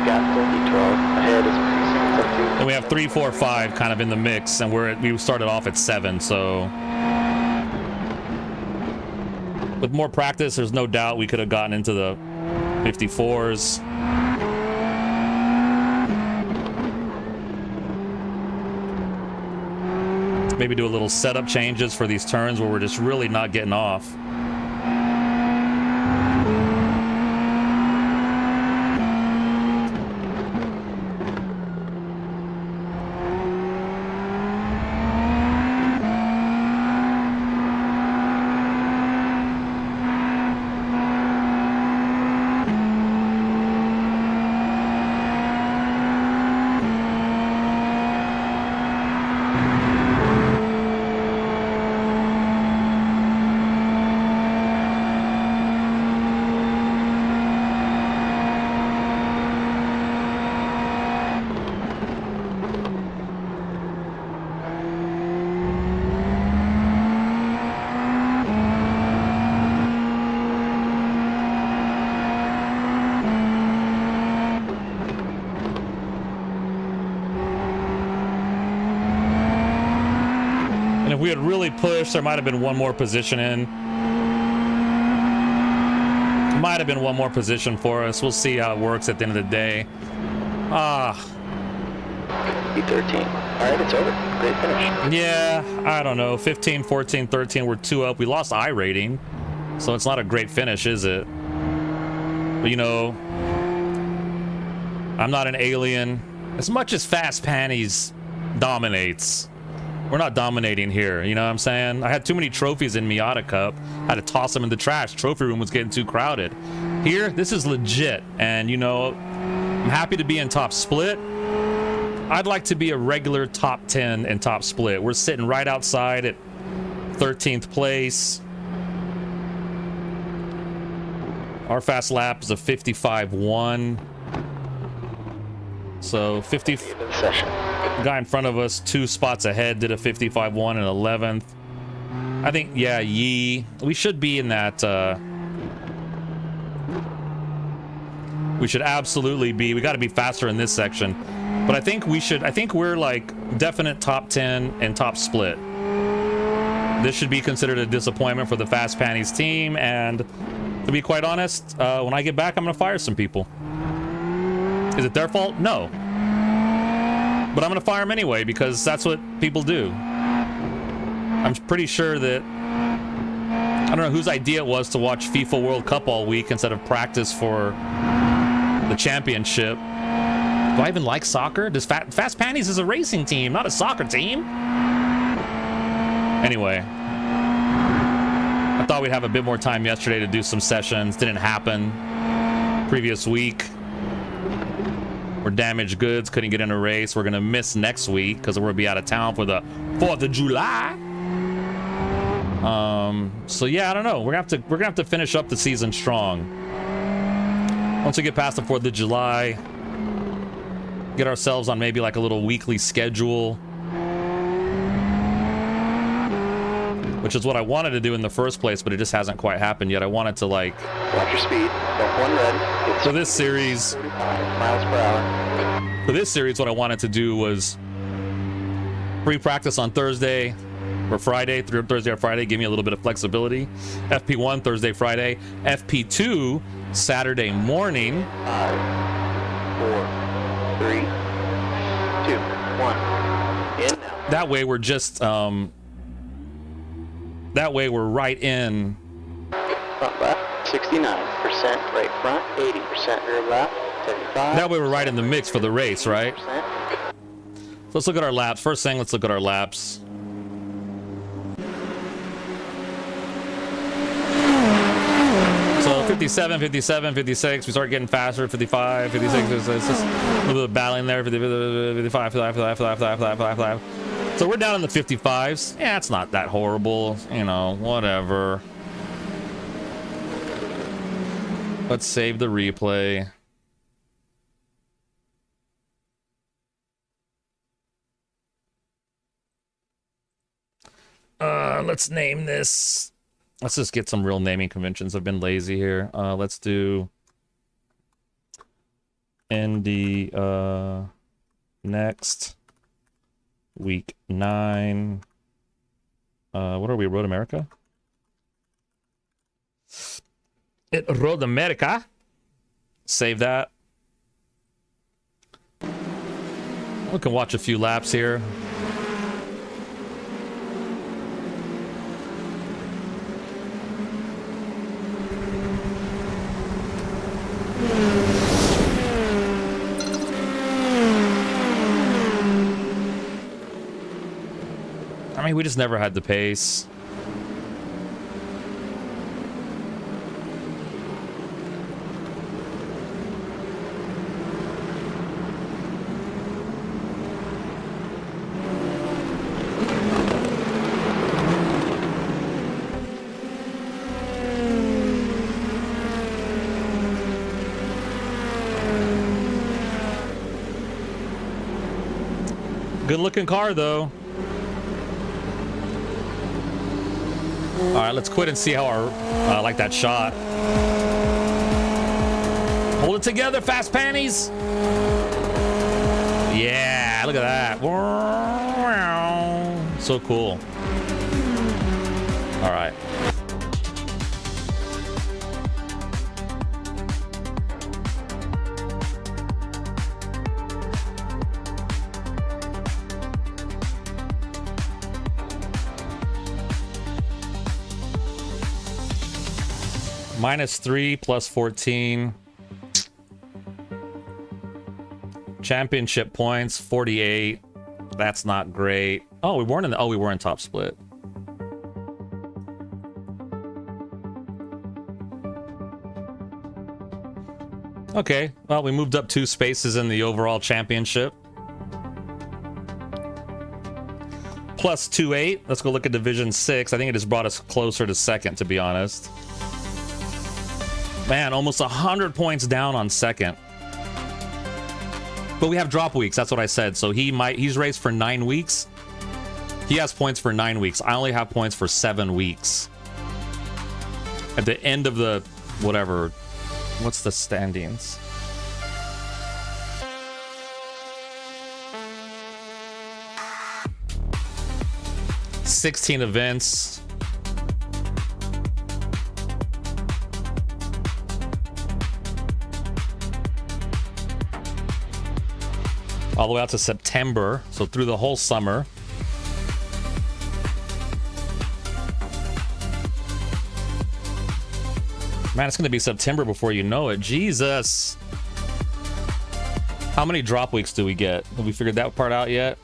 Got 30, 12. Ahead is precinct 2. And we have 3, 4, 5 kind of in the mix, and we started off at 7, so with more practice, there's no doubt we could have gotten into the 54s. Maybe do a little setup changes for these turns where we're just really not getting off. If we had really pushed, there might have been one more position in. Might have been one more position for us. We'll see how it works at the end of the day. E13. All right, it's over. Great finish. Yeah, I don't know. 15, 14, 13, we're 2 up. We lost iRating, so it's not a great finish, is it? But, you know, I'm not an alien. As much as Fast Panties dominates, we're not dominating here, you know what I'm saying? I had too many trophies in Miata Cup. I had to toss them in the trash. Trophy room was getting too crowded. Here, this is legit. And, you know, I'm happy to be in top split. I'd like to be a regular top 10 in top split. We're sitting right outside at 13th place. Our fast lap is a 55.1. So 50. Session. The guy in front of us, 2 spots ahead, did a 55.1 and 11th. I think, yeah, Yee. We should be in that. We should absolutely be. We got to be faster in this section. But I think we should. I think we're like definite top 10 and top split. This should be considered a disappointment for the Fast Panties team. And to be quite honest, when I get back, I'm going to fire some people. Is it their fault? No. But I'm going to fire them anyway because that's what people do. I'm pretty sure that I don't know whose idea it was to watch FIFA World Cup all week instead of practice for the championship. Do I even like soccer? Does Fast Panties is a racing team, not a soccer team. Anyway, I thought we'd have a bit more time yesterday to do some sessions. Didn't happen. Previous week, we're damaged goods, couldn't get in a race. We're gonna miss next week because we'll be out of town for the 4th of July. So yeah, I don't know. We're gonna have to finish up the season strong. Once we get past the 4th of July, get ourselves on maybe like a little weekly schedule, which is what I wanted to do in the first place, but it just hasn't quite happened yet. I wanted to like Watch your speed. F1 ready. for this series. 35 miles per hour. For this series, what I wanted to do was free practice on Thursday or Friday, Thursday or Friday, give me a little bit of flexibility. FP1 Thursday, Friday. FP2 Saturday morning. 5, 4, 3, 2, 1. In now. That way we're just that way we're right in Front left. 69% right front, 80% rear left, 75. Now we were right in the mix for the race, right? So let's look at our laps. First thing, let's look at our laps. So 57, 57, 56. We start getting faster. 55, 56. It's just a little bit of battling there. 55, 55, 55, 55. So we're down in the 55s. Yeah, it's not that horrible. You know, whatever. Let's save the replay. Let's name this. Let's just get some real naming conventions. I've been lazy here. Let's do Indy next week 9. What are we? Road America? Road America. Save that. We can watch a few laps here. I mean, we just never had the pace. Good looking car though. All right, let's quit and see how our I like that shot. Hold it together, fast panties. Yeah, look at that. So cool. All right. -3 plus 14. Championship points 48. That's not great. Oh, we weren't in the, oh, we were in top split. Okay, well, we moved up 2 spaces in the overall championship. Plus 2-8. Let's go look at Division 6. I think it just brought us closer to second, to be honest. Man, almost 100 points down on second. But we have drop weeks, that's what I said. So he's raced for 9 weeks. He has points for 9 weeks. I only have points for 7 weeks. At the end of the, whatever, what's the standings? $16 events. All the way out to September, so through the whole summer. Man, it's going to be September before you know it. Jesus. How many drop weeks do we get? Have we figured that part out yet?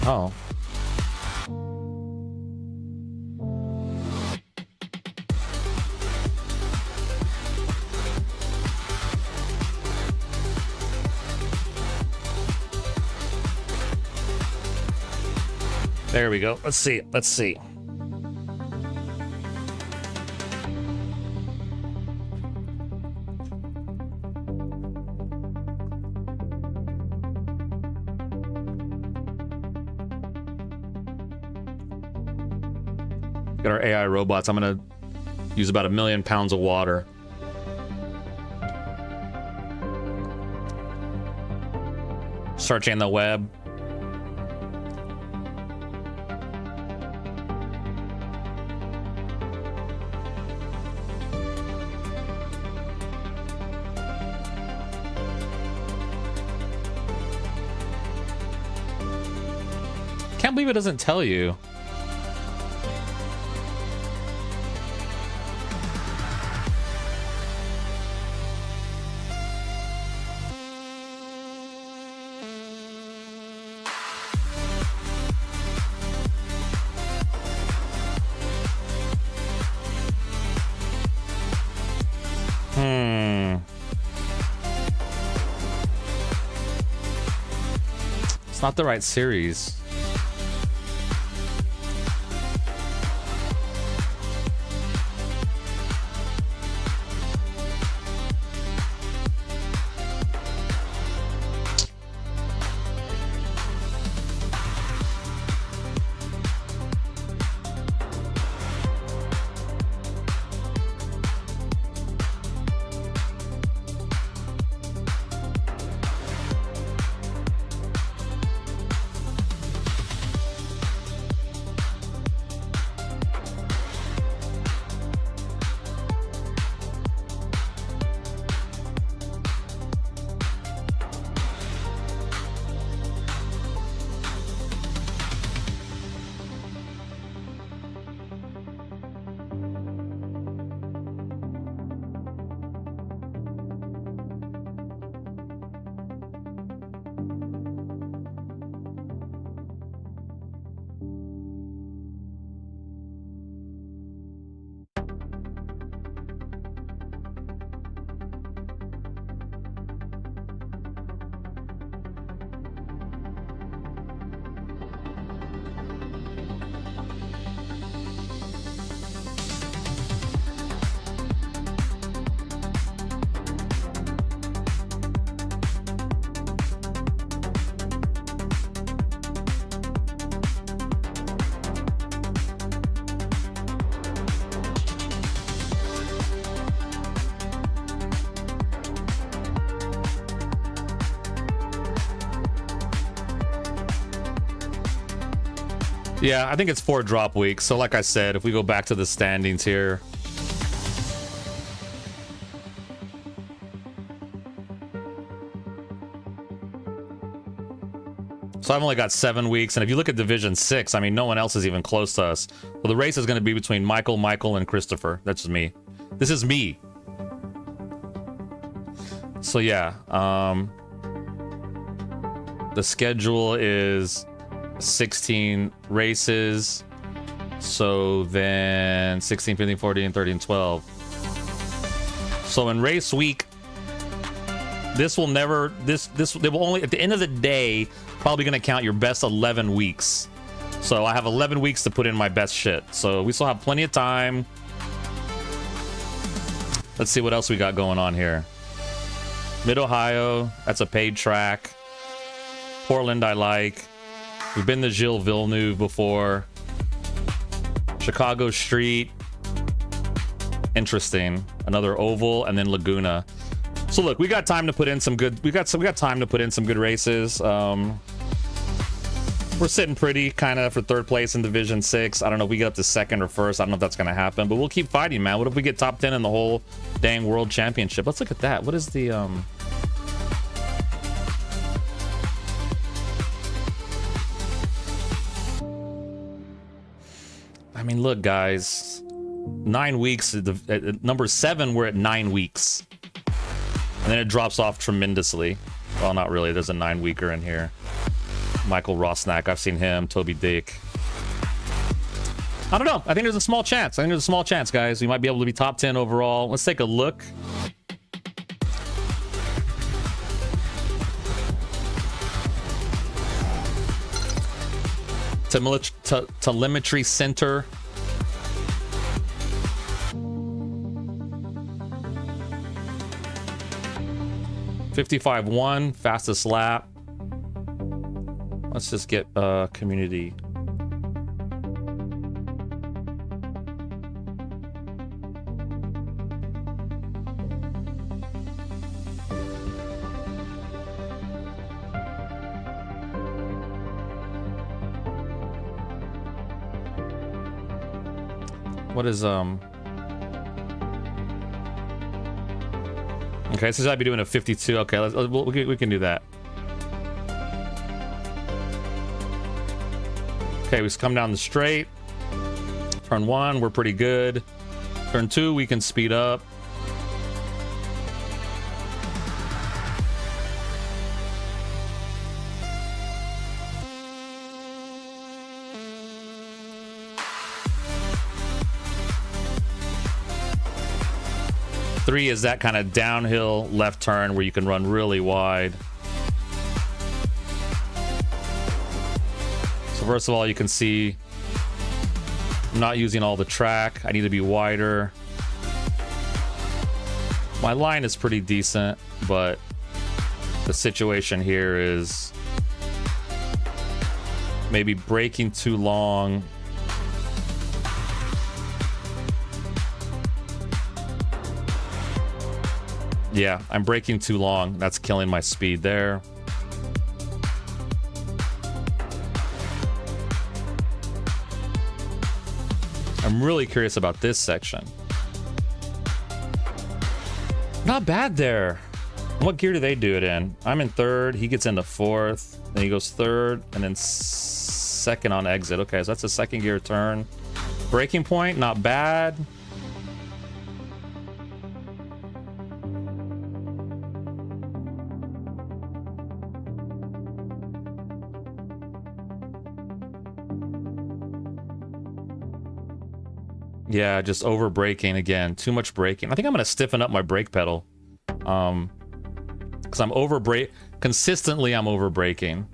Oh. There we go. Let's see. Let's see. Got our AI robots. I'm gonna use about 1 million pounds of water. Searching the web. can't believe it doesn't tell you. It's not the right series. Yeah, I think it's 4 drop weeks. So like I said, if we go back to the standings here. So I've only got 7 weeks. And if you look at Division 6, I mean, no one else is even close to us. Well, the race is going to be between Michael, and Christopher. That's just me. This is me. So yeah, the schedule is 16 races. So then 16, 15, 14, 13, 12. So in race week, this will never, they will only, at the end of the day, probably going to count your best 11 weeks. So I have 11 weeks to put in my best shit. So we still have plenty of time. Let's see what else we got going on here. Mid-Ohio, that's a paid track. Portland, I like. We've been to Gilles Villeneuve before. Chicago Street. Interesting. Another oval, and then Laguna. So look, we got time to put in some good. We got time to put in some good races. We're sitting pretty, kind of, for 3rd place in Division 6. I don't know if we get up to 2nd or 1st. I don't know if that's going to happen, but we'll keep fighting, man. What if we get top 10 in the whole dang World Championship? Let's look at that. What is the I mean, look, guys. 9 weeks. At number 7, we're at 9 weeks. And then it drops off tremendously. Well, not really. There's a 9-weeker in here. Michael Rosnack. I've seen him. Toby Dick. I don't know. I think there's a small chance. Guys. We might be able to be top 10 overall. Let's take a look. Telemetry Center. $55.1 fastest lap. Let's just get community. What is Okay, since I'd be doing a 52. Okay, we can do that. Okay, we come down the straight. Turn 1, we're pretty good. Turn 2, we can speed up. Three is that kind of downhill left turn where you can run really wide. So first of all, you can see I'm not using all the track. I need to be wider. My line is pretty decent, but the situation here is maybe braking too long. Yeah, I'm braking too long. That's killing my speed there. I'm really curious about this section. Not bad there. What gear do they do it in? I'm in third. He gets into fourth. Then he goes third and then second on exit. Okay, so that's a second gear turn. Braking point, not bad. Yeah, just over braking again. Too much braking. I think I'm gonna stiffen up my brake pedal. Because I'm over brake consistently. I'm over braking.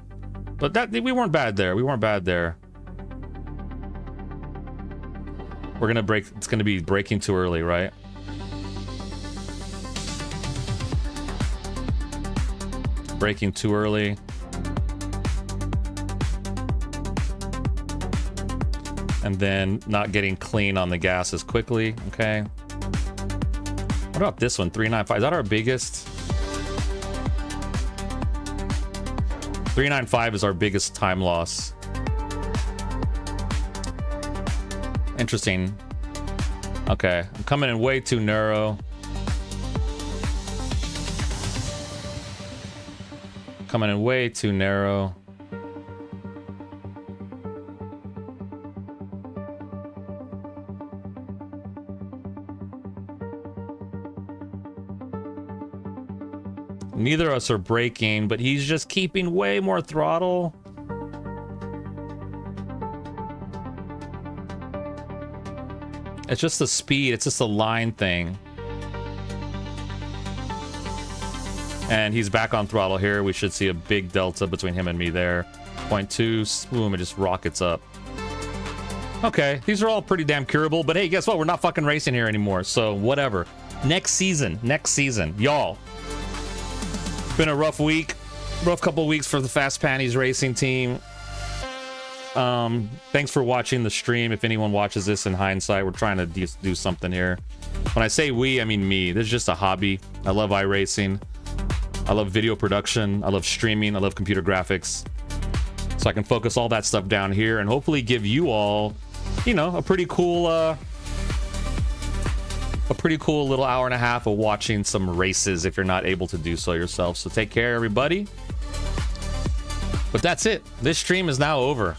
But that we weren't bad there. We weren't bad there. We're gonna brake. It's gonna be braking too early, right? Braking too early. And then not getting clean on the gas as quickly. Okay. What about this one? 395. Is that our biggest? 395 is our biggest time loss. Interesting. Okay. I'm coming in way too narrow. Coming in way too narrow. Neither of us are braking, but he's just keeping way more throttle. It's just the speed. It's just a line thing. And he's back on throttle here. We should see a big delta between him and me there. 0.2, boom, it just rockets up. Okay, these are all pretty damn curable, but hey, guess what? We're not fucking racing here anymore, so whatever. Next season, y'all. Been a rough week, rough couple weeks for the Fast Panties racing team. Thanks for watching the stream. If anyone watches this in hindsight, we're trying to do something here. When I say we, I mean me. This is just a hobby. I love iRacing. I love video production. I love streaming. I love computer graphics. So I can focus all that stuff down here and hopefully give you all, you know, a pretty cool little hour and a half of watching some races if you're not able to do so yourself. So take care, everybody. But that's it. This stream is now over.